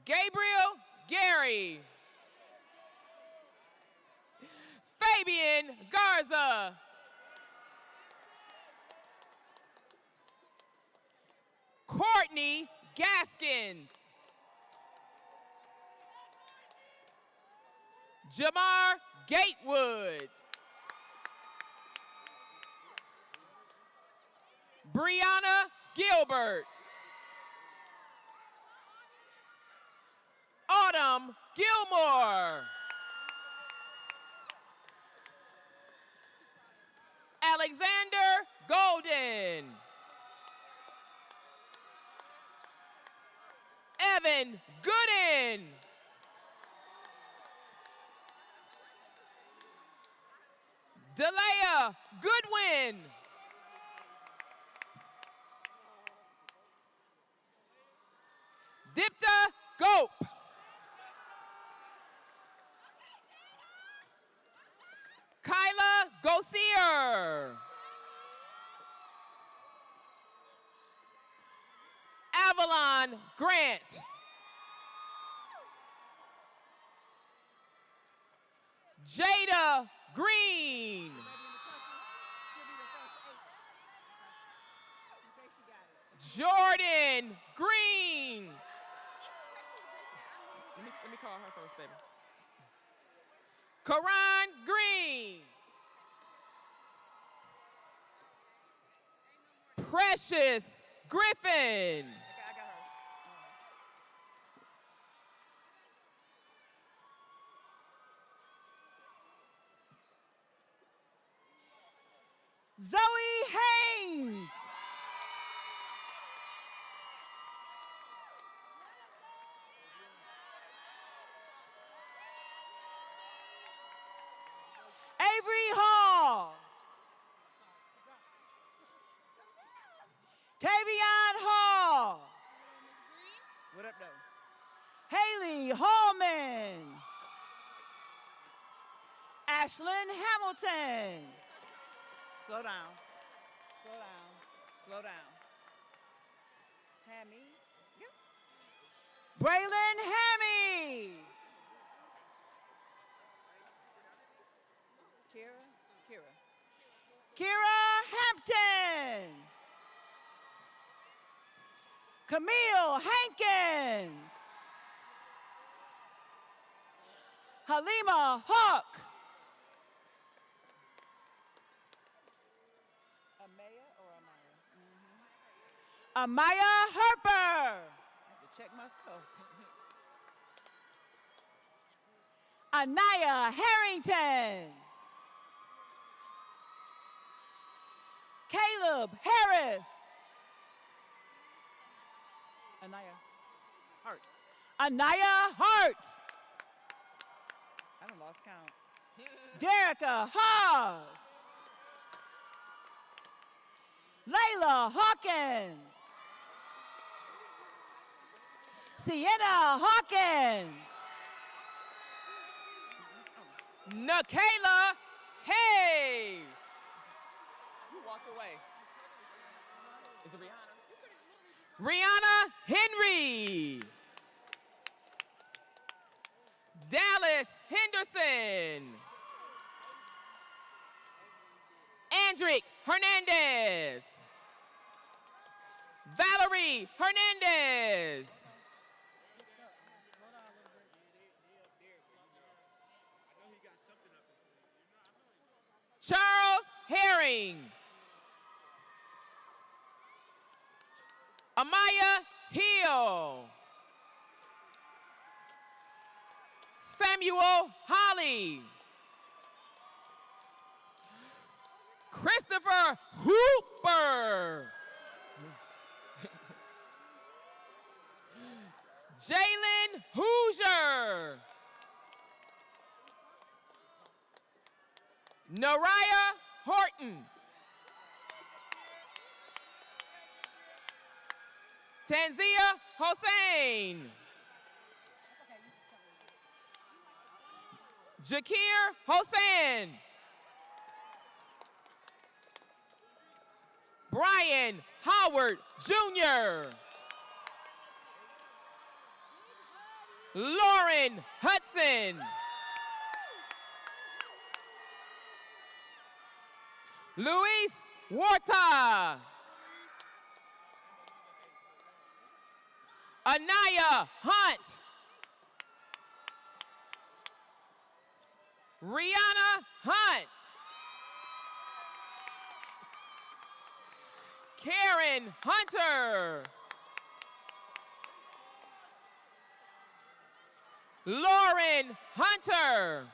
Gabriel Gary. Fabian Garza. Courtney Gaskins. Jamar Gatewood. Brianna Gilbert. Autumn Gilmore. Alexander Golden. Evan Gooden. Delea Goodwin. Dipta Gope. Kyla Gosier. Avalon Grant. Jada Green. Jordan Green. Let me call her first, baby. Karan Green. Precious Griffin. Zoe Haynes. Avery Hall. Tavion Hall. What up, though? Haley Hallman. Ashlyn Hamilton. Slow down. Slow down. Slow down. Hammy. Yep. Braylon Hammy. Kira Hampton. Camille Hankins. Halima Hawk. Amaya Herper. I have to check myself. Anaya Harrington. Caleb Harris. Anaya Hart. Anaya Hart. I done lost count. Derica Haas. Layla Hawkins. Sienna Hawkins. Nakayla Hayes. You walked away. Is it Rihanna? Rihanna Henry. Dallas Henderson. Andrick Hernandez. Valerie Hernandez. Charles Herring. Amaya Hill. Samuel Holly. Christopher Hooper. Jalen Hoosier. Nariah Horton. Tanzia Hossein. Jakir Hossein. Brian Howard Jr. Lauren Hudson. Luis Warta. Anaya Hunt. Rihanna Hunt. Karen Hunter. Lauren Hunter.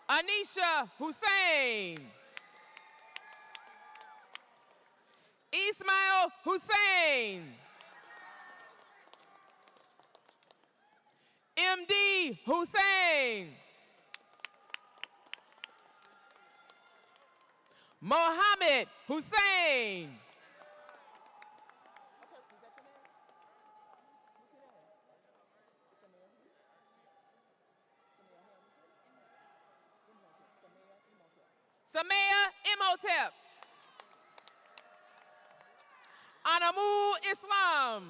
Anisha Hussein. Ismail Hussein. MD Hussein. Mohammed Hussein. Samaya Imhotep. Anamul Islam.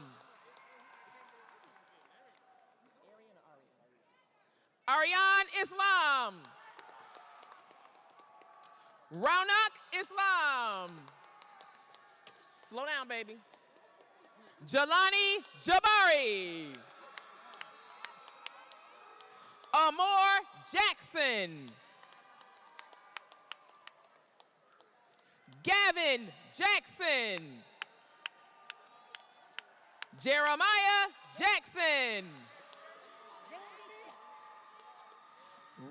Ariane Islam. Raunak Islam. Slow down, baby. Jelani Jabari. Amor Jackson. Gavin Jackson. Jeremiah Jackson.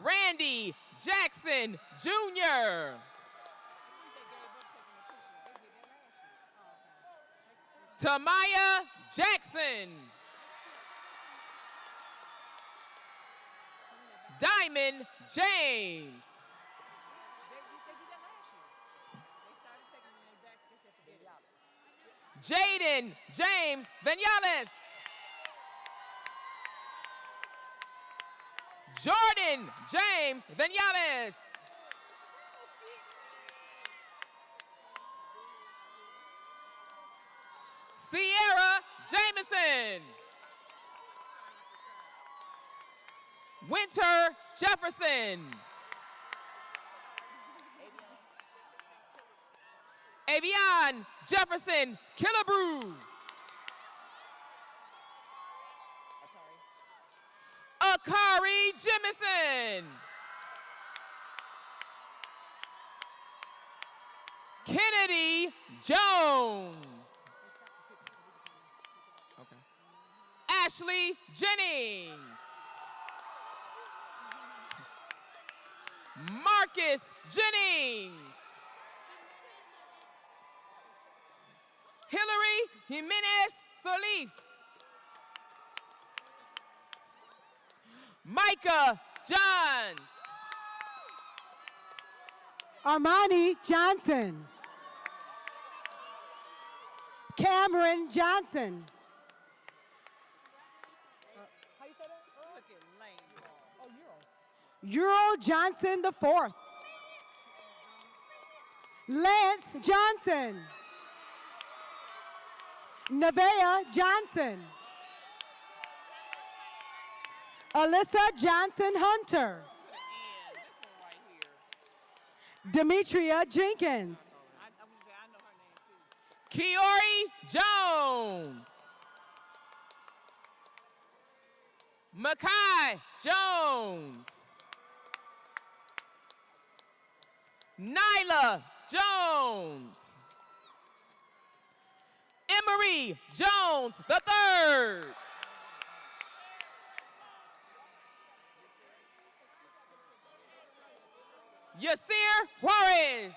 Randy Jackson Jr. Tamaya Jackson. Diamond James. Jaden James Vinales. Jordan James Vinales. Sierra Jameson. Winter Jefferson. Avion Jefferson Killebrew. Akari Jemison. Kennedy Jones. Okay. Ashley Jennings. Marcus Jennings. Hillary Jimenez Solis. Micah Johns. Armani Johnson. Cameron Johnson. How you say that? Look at Lane. Oh, Euro. Earl Johnson IV. Lance Johnson. Nevaeh Johnson. Alyssa Johnson Hunter. Demetria Jenkins. Kiori Jones. Makai Jones. Nyla Jones. Emery Jones III. Yasir Juarez.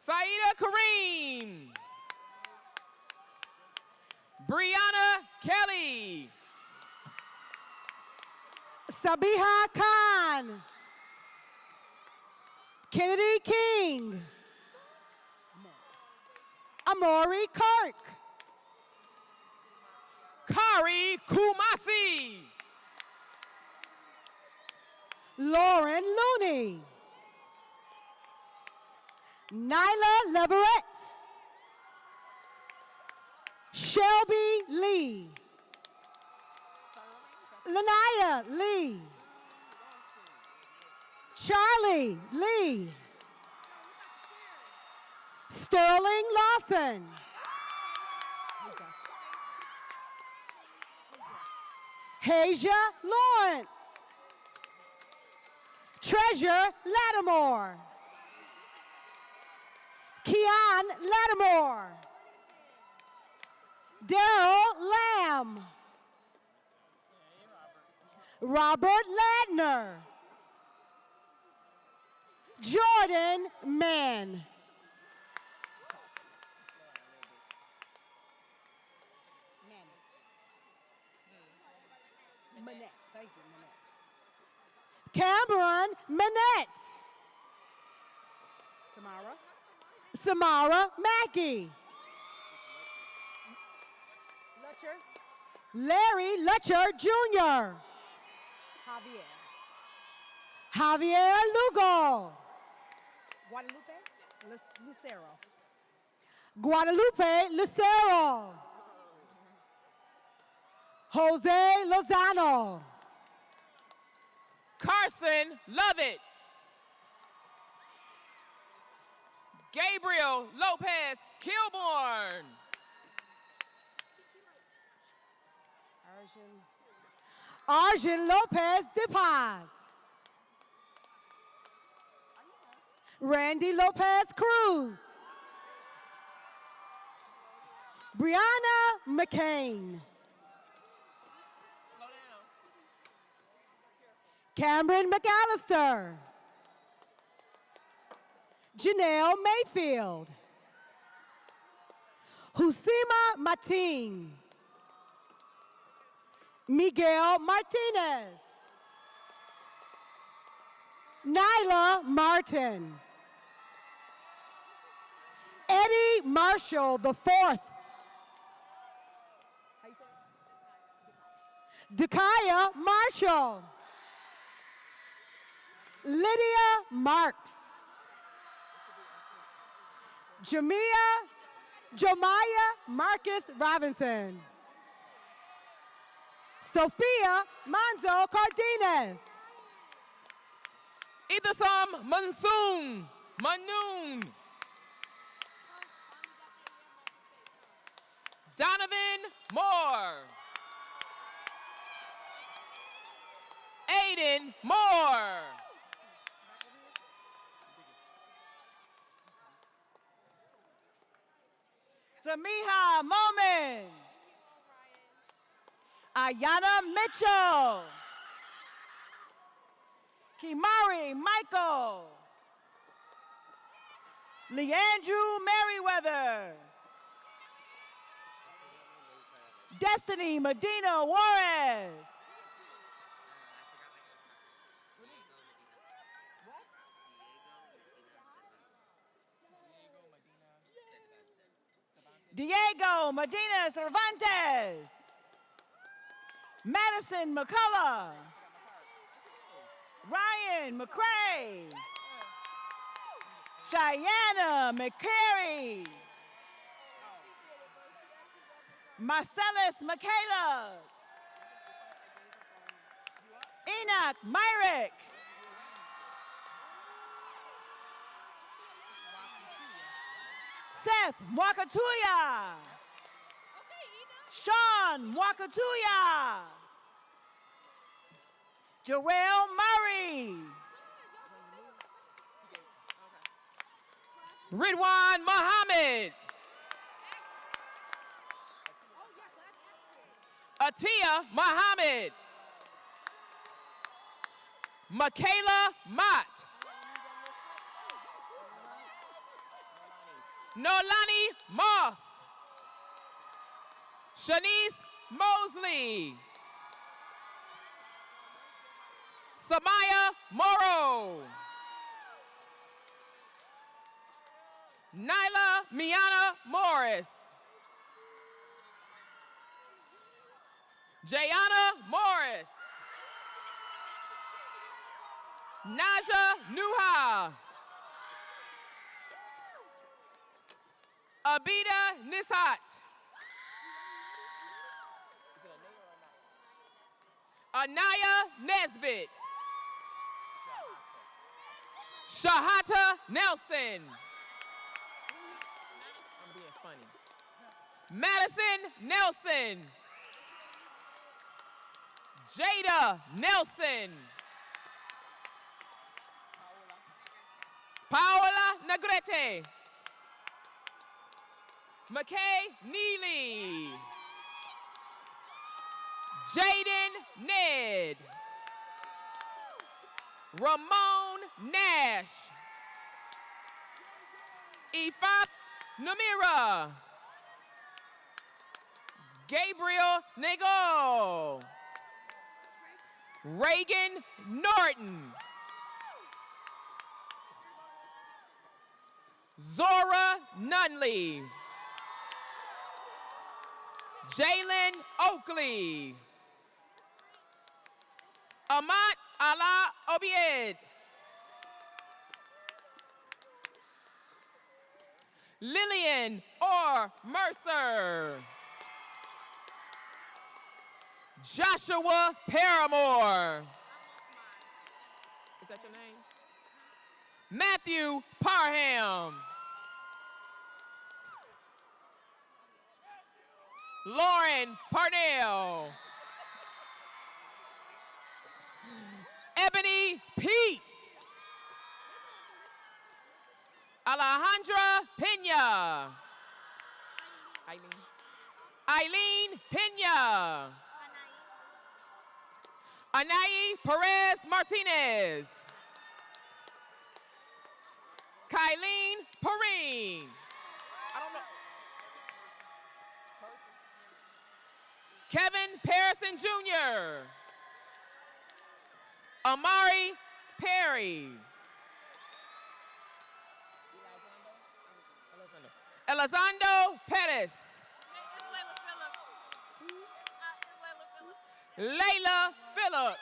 Saida Kareem. Brianna Kelly. Sabiha Khan. Kennedy King. Amori Kirk. Kari Kumasi. Lauren Looney. Nyla Leverett. Shelby Lee. Lanaya Lee. Charlie Lee. Sterling Lawson. Hasia Lawrence. Treasure Lattimore. Keon Lattimore. Daryl Lamb. Robert Ladner. Jordan Mann. Manette. Thank you, Manette. Cameron Manette. Samara Mackey. Larry Lutcher Jr. Javier Lugo. Guadalupe Lucero. Jose Lozano. Carson Lovett. Gabriel Lopez Kilborn. Arjun Lopez DePaz. Randy Lopez Cruz. Brianna McCain. Cameron McAllister. Janelle Mayfield. Husima Mateen. Miguel Martinez. Nyla Martin. Eddie Marshall IV. Dakaya Marshall. Lydia Marks. Jomaya Marcus Robinson. Sophia Manzo Cardenas. Ithasam Monsoon Manoon. Donovan Moore. Aiden Moore. Samiha Momin. Ayana Mitchell. Kimari Michael. Leandrew Merriweather. Destiny Medina Juarez. Diego Medina Cervantes. Madison McCullough. Ryan McCray. Cheyenne McCary. Marcellus Michaela. Enoch Myrick. Seth Wakatuya. Sean Wakatuya. Jarrell Murray. Ridwan Muhammad. Atia Muhammad. Michaela Mott. Nolani Moss. Shanice Mosley. Samaya Morrow. Nyla Miana Morris. Jayana Morris. Naja Nuha. Abida Nishat. Anaya Nesbitt. Shahata Nelson. I'm being funny. Madison Nelson. Jada Nelson. Paola Negrete. McKay Neely. Jaden Ned. Ramon Nash. Ifat Namira. Gabriel Nego. Reagan Norton. Zora Nunley. Jalen Oakley. Amat Ala Obied. Lillian Orr Mercer. Joshua Paramore. Is that your name? Matthew Parham. Lauren Parnell. Ebony Pete. Alejandra Pena. Eileen Pena. Anaí Perez Martinez. Kylene Perrine. I don't know. Kevin Harrison Jr. Amari Perry. Elizondo Pettis. Layla Phillips.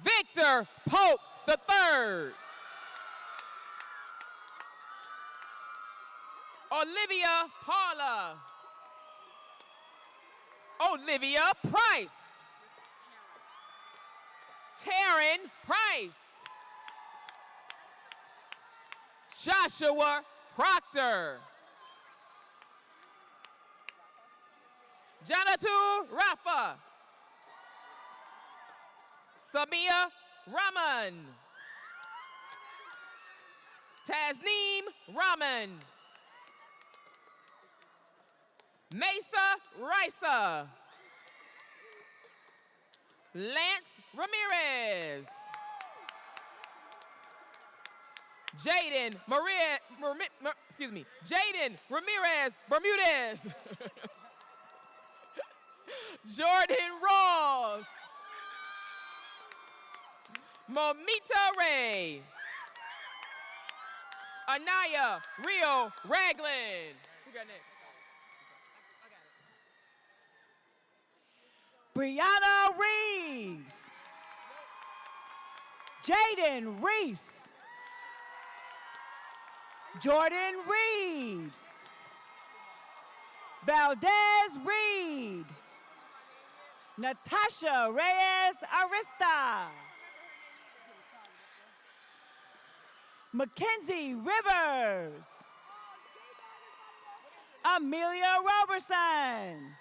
Victor Pope III. Olivia Paula. Olivia Price. Taryn Price. Joshua Proctor. Janatu Rafa. Samia Rahman. Tasneem Rahman. Mesa Risa. Lance Ramirez. Jaden Jaden Ramirez Bermudez. Jordan Ross. Momita Ray. Anaya Rio Ragland. Who got next? Brianna Reeves. Jaden Reese. Jordan Reed. Valdez Reed. Natasha Reyes Arista. Mackenzie Rivers. Amelia Roberson.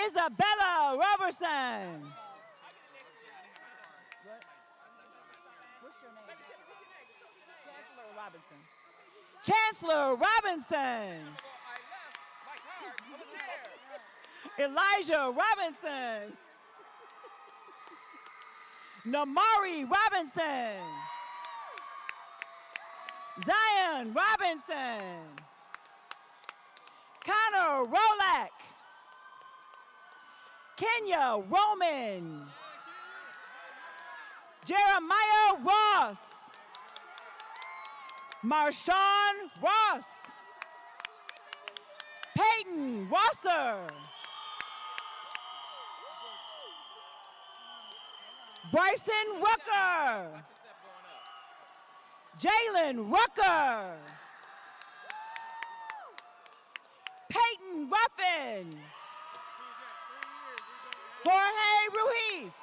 Isabella Roberson. What's your name? Chancellor Robinson. Chancellor Robinson. Elijah Robinson. Namari Robinson. Zion Robinson. Connor Rolak. Kenya Roman. Jeremiah Ross. Marshawn Ross. Peyton Rosser. Bryson Rucker. Jalen Rucker. Peyton Ruffin. Jorge Ruiz.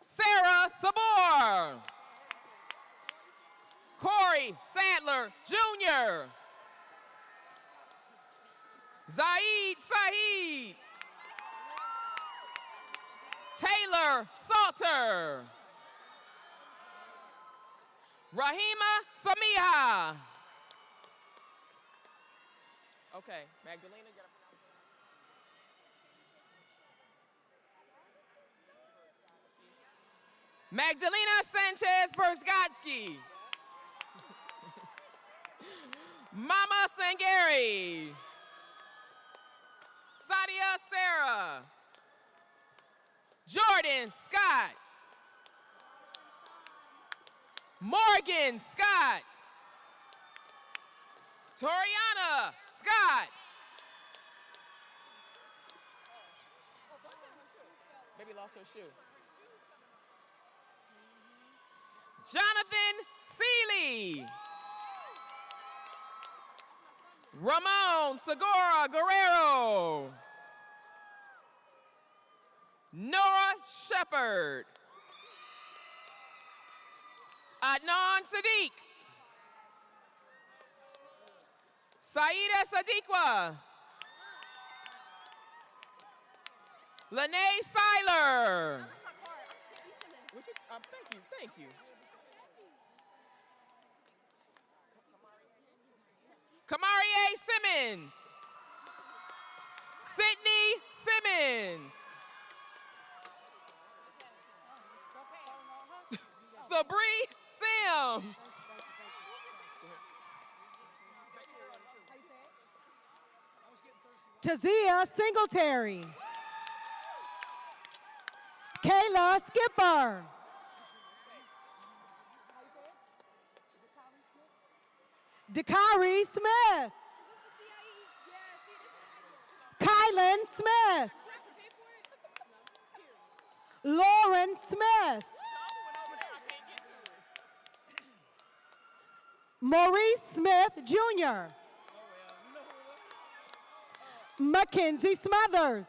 Sarah Sabor. Corey Sadler Jr. Zaid Saeed. Taylor Salter. Rahima Samiha. Okay, Magdalena, get up. Magdalena Sanchez Berskatsky. Mama Sangari. Sadia Sarah. Jordan Scott. Morgan Scott. Toriana Scott. Maybe lost her shoe. Jonathan Seeley. Ramon Segura Guerrero. Nora Shepard. Adnan Sadiq. Saida Sadiqua. Lene Seiler. Thank you. Kamarie Simmons. Sydney Simmons. Sabri Sims. Tazia Singletary. Kayla Skipper. Dakari Smith. Kylan Smith. Lauren Smith. Maurice Smith Jr. Mackenzie Smothers.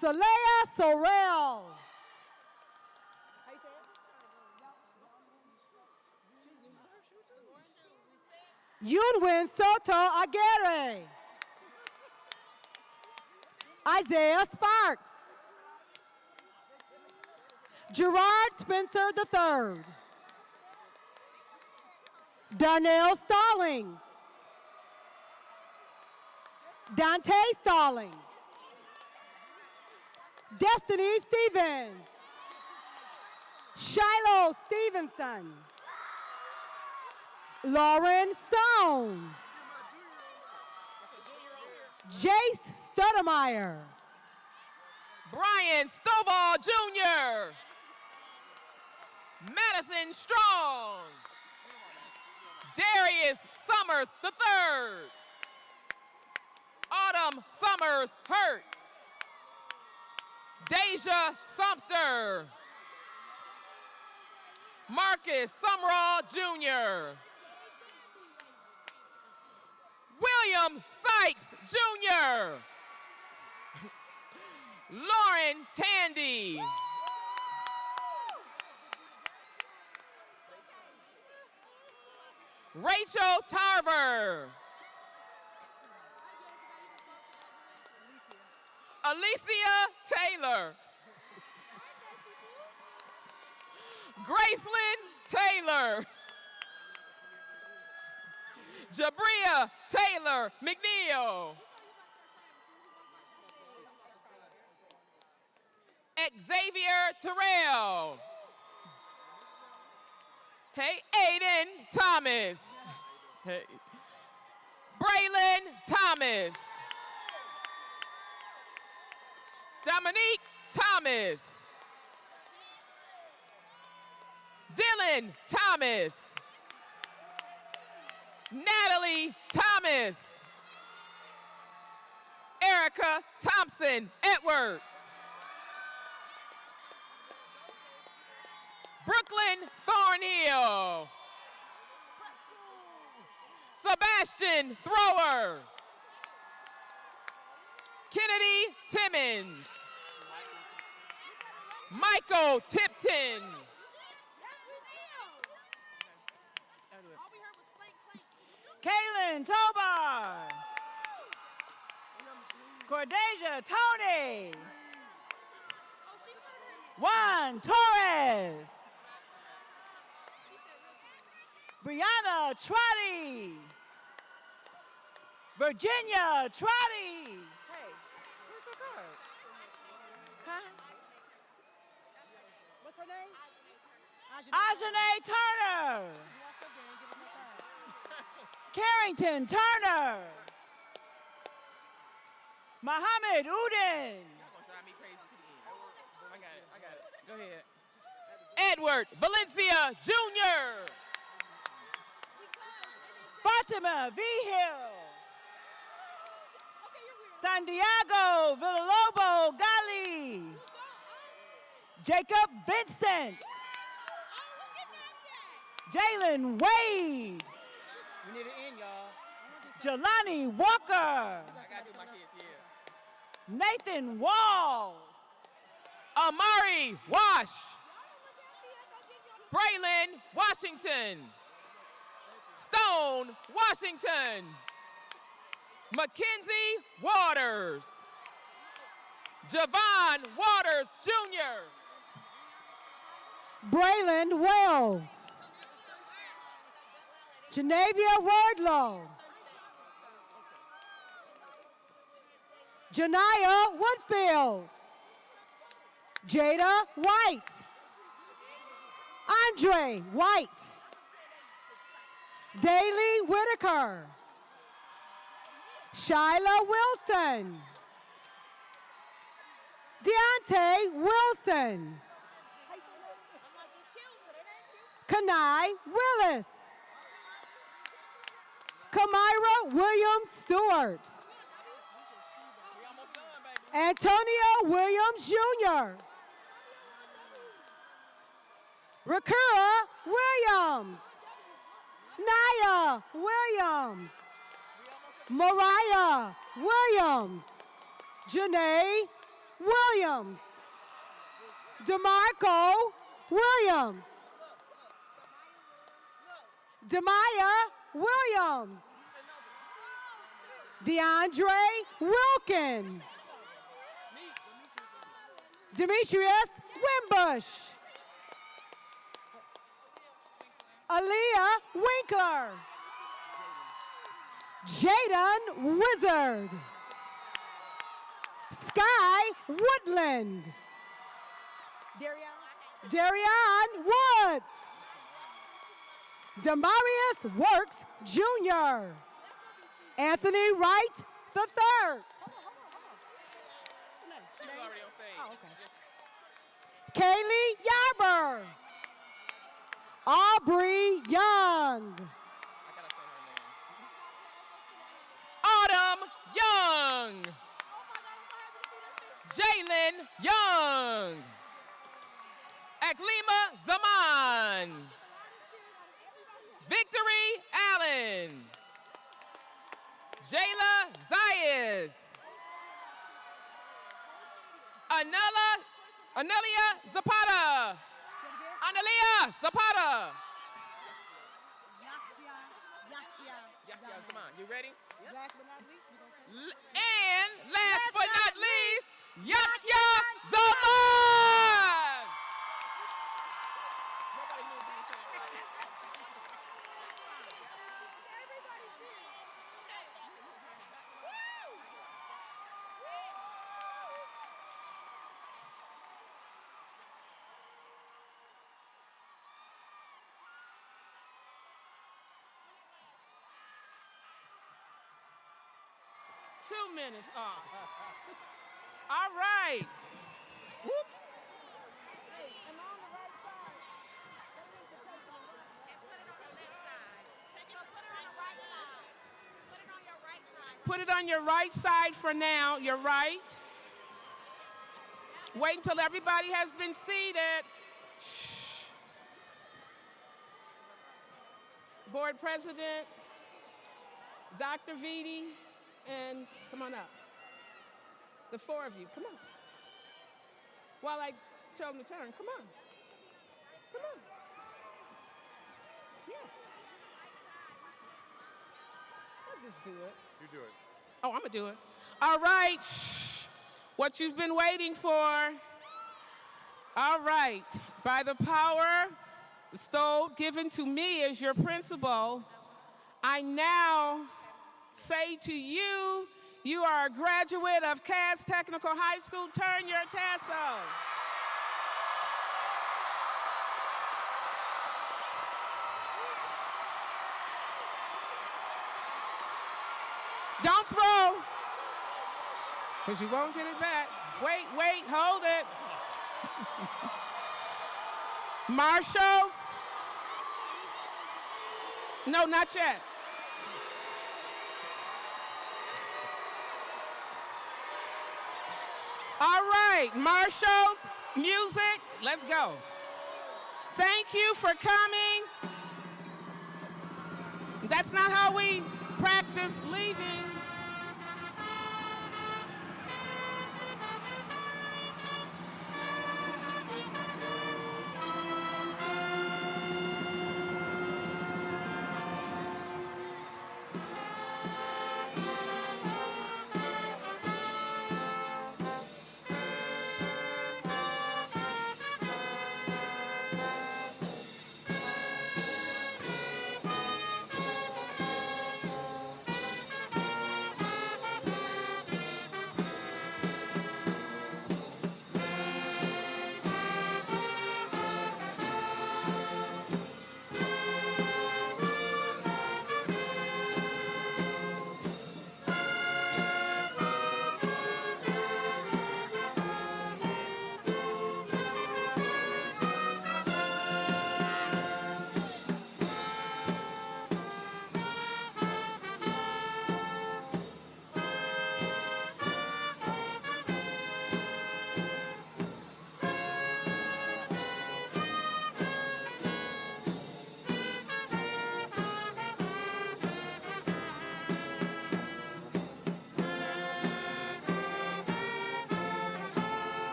Saleya Sorrell. Yunwin Soto Aguirre. Isaiah Sparks. Gerard Spencer III. Darnell Stallings. Dante Stallings. Destiny Stevens. Shiloh Stevenson. Lauren Stone. Jace Stoudemire. Brian Stovall Jr. Madison Strong. Darius Summers III. Autumn Summers Hurt. Deja Sumter. Marcus Sumrall Jr. William Sykes Jr. Lauren Tandy. Rachel Tarver. Alicia Taylor. Gracelyn Taylor. Jabria Taylor McNeil. Xavier Terrell. Hey, Aiden Thomas. Hey. Braylon Thomas. Dominique Thomas. Dylan Thomas. Natalie Thomas. Erica Thompson Edwards. Brooklyn Thornhill. Sebastian Thrower. Kennedy Timmons. Michael Tipton. Kaylin Tobar. Cordesia Tony. Juan Torres. Brianna Trotty. Virginia Trotty. Hey, where's her card? Huh? What's her name? Ajane Turner. Carrington Turner. Muhammad Udin. Y'all gonna drive me crazy to the end. I got it. Go ahead. Edward Valencia Jr. Fatima Vigil. Santiago Villalobo Gali. Jacob Vincent. Jalen Wade. We need to end, y'all. Jelani Walker. I gotta do my kids, yeah. Nathan Walls. Amari Wash. Braylon Washington. Stone Washington. Mackenzie Waters. Javon Waters Jr. Braylon Wells. Janavia Wardlow. Janiyah Woodfield. Jada White. Andre White. Daly Whitaker. Shyla Wilson. Deontay Wilson. Kanai Willis. Kamira Williams Stewart. Antonio Williams Jr. Rakura Williams. Naya Williams. Mariah Williams. Janae Williams. DeMarco Williams. Demaya Williams. DeAndre Wilkins. Demetrius Wimbush. Aaliyah Winkler. Jaden Wizard. Sky Woodland. Darian Woods. Demarius Works Jr. Anthony Wright III. Kaylee Yarber. Aubrey Young. Autumn Young. Jalen Young. Aklima Zaman. Victory Allen. Jayla Zayas. Anelia Zapata. Analia Zapata. Yahya Zaman. You ready? And last but not least, Yahya Zaman. 2 minutes off. All right. Whoops. Hey, am I on the right side? That means to take on. And put it on the left side. So put it on the right side. Put it on your right side. Put it on your right side for now. Your right. Wait until everybody has been seated. Shh. Board President, Dr. Vitti, and come on up. The 4 of you, come on. While I tell them to turn, come on. Come on. Yeah. I'll just do it. You do it. Oh, I'm gonna do it. All right. What you've been waiting for. All right. By the power bestowed, given to me as your principal, I now say to you, you are a graduate of Cass Technical High School. Turn your tassel. Don't throw, because you won't get it back. Wait, hold it. Marshals? No, not yet. All right, marshals, music, let's go. Thank you for coming. That's not how we practice leaving.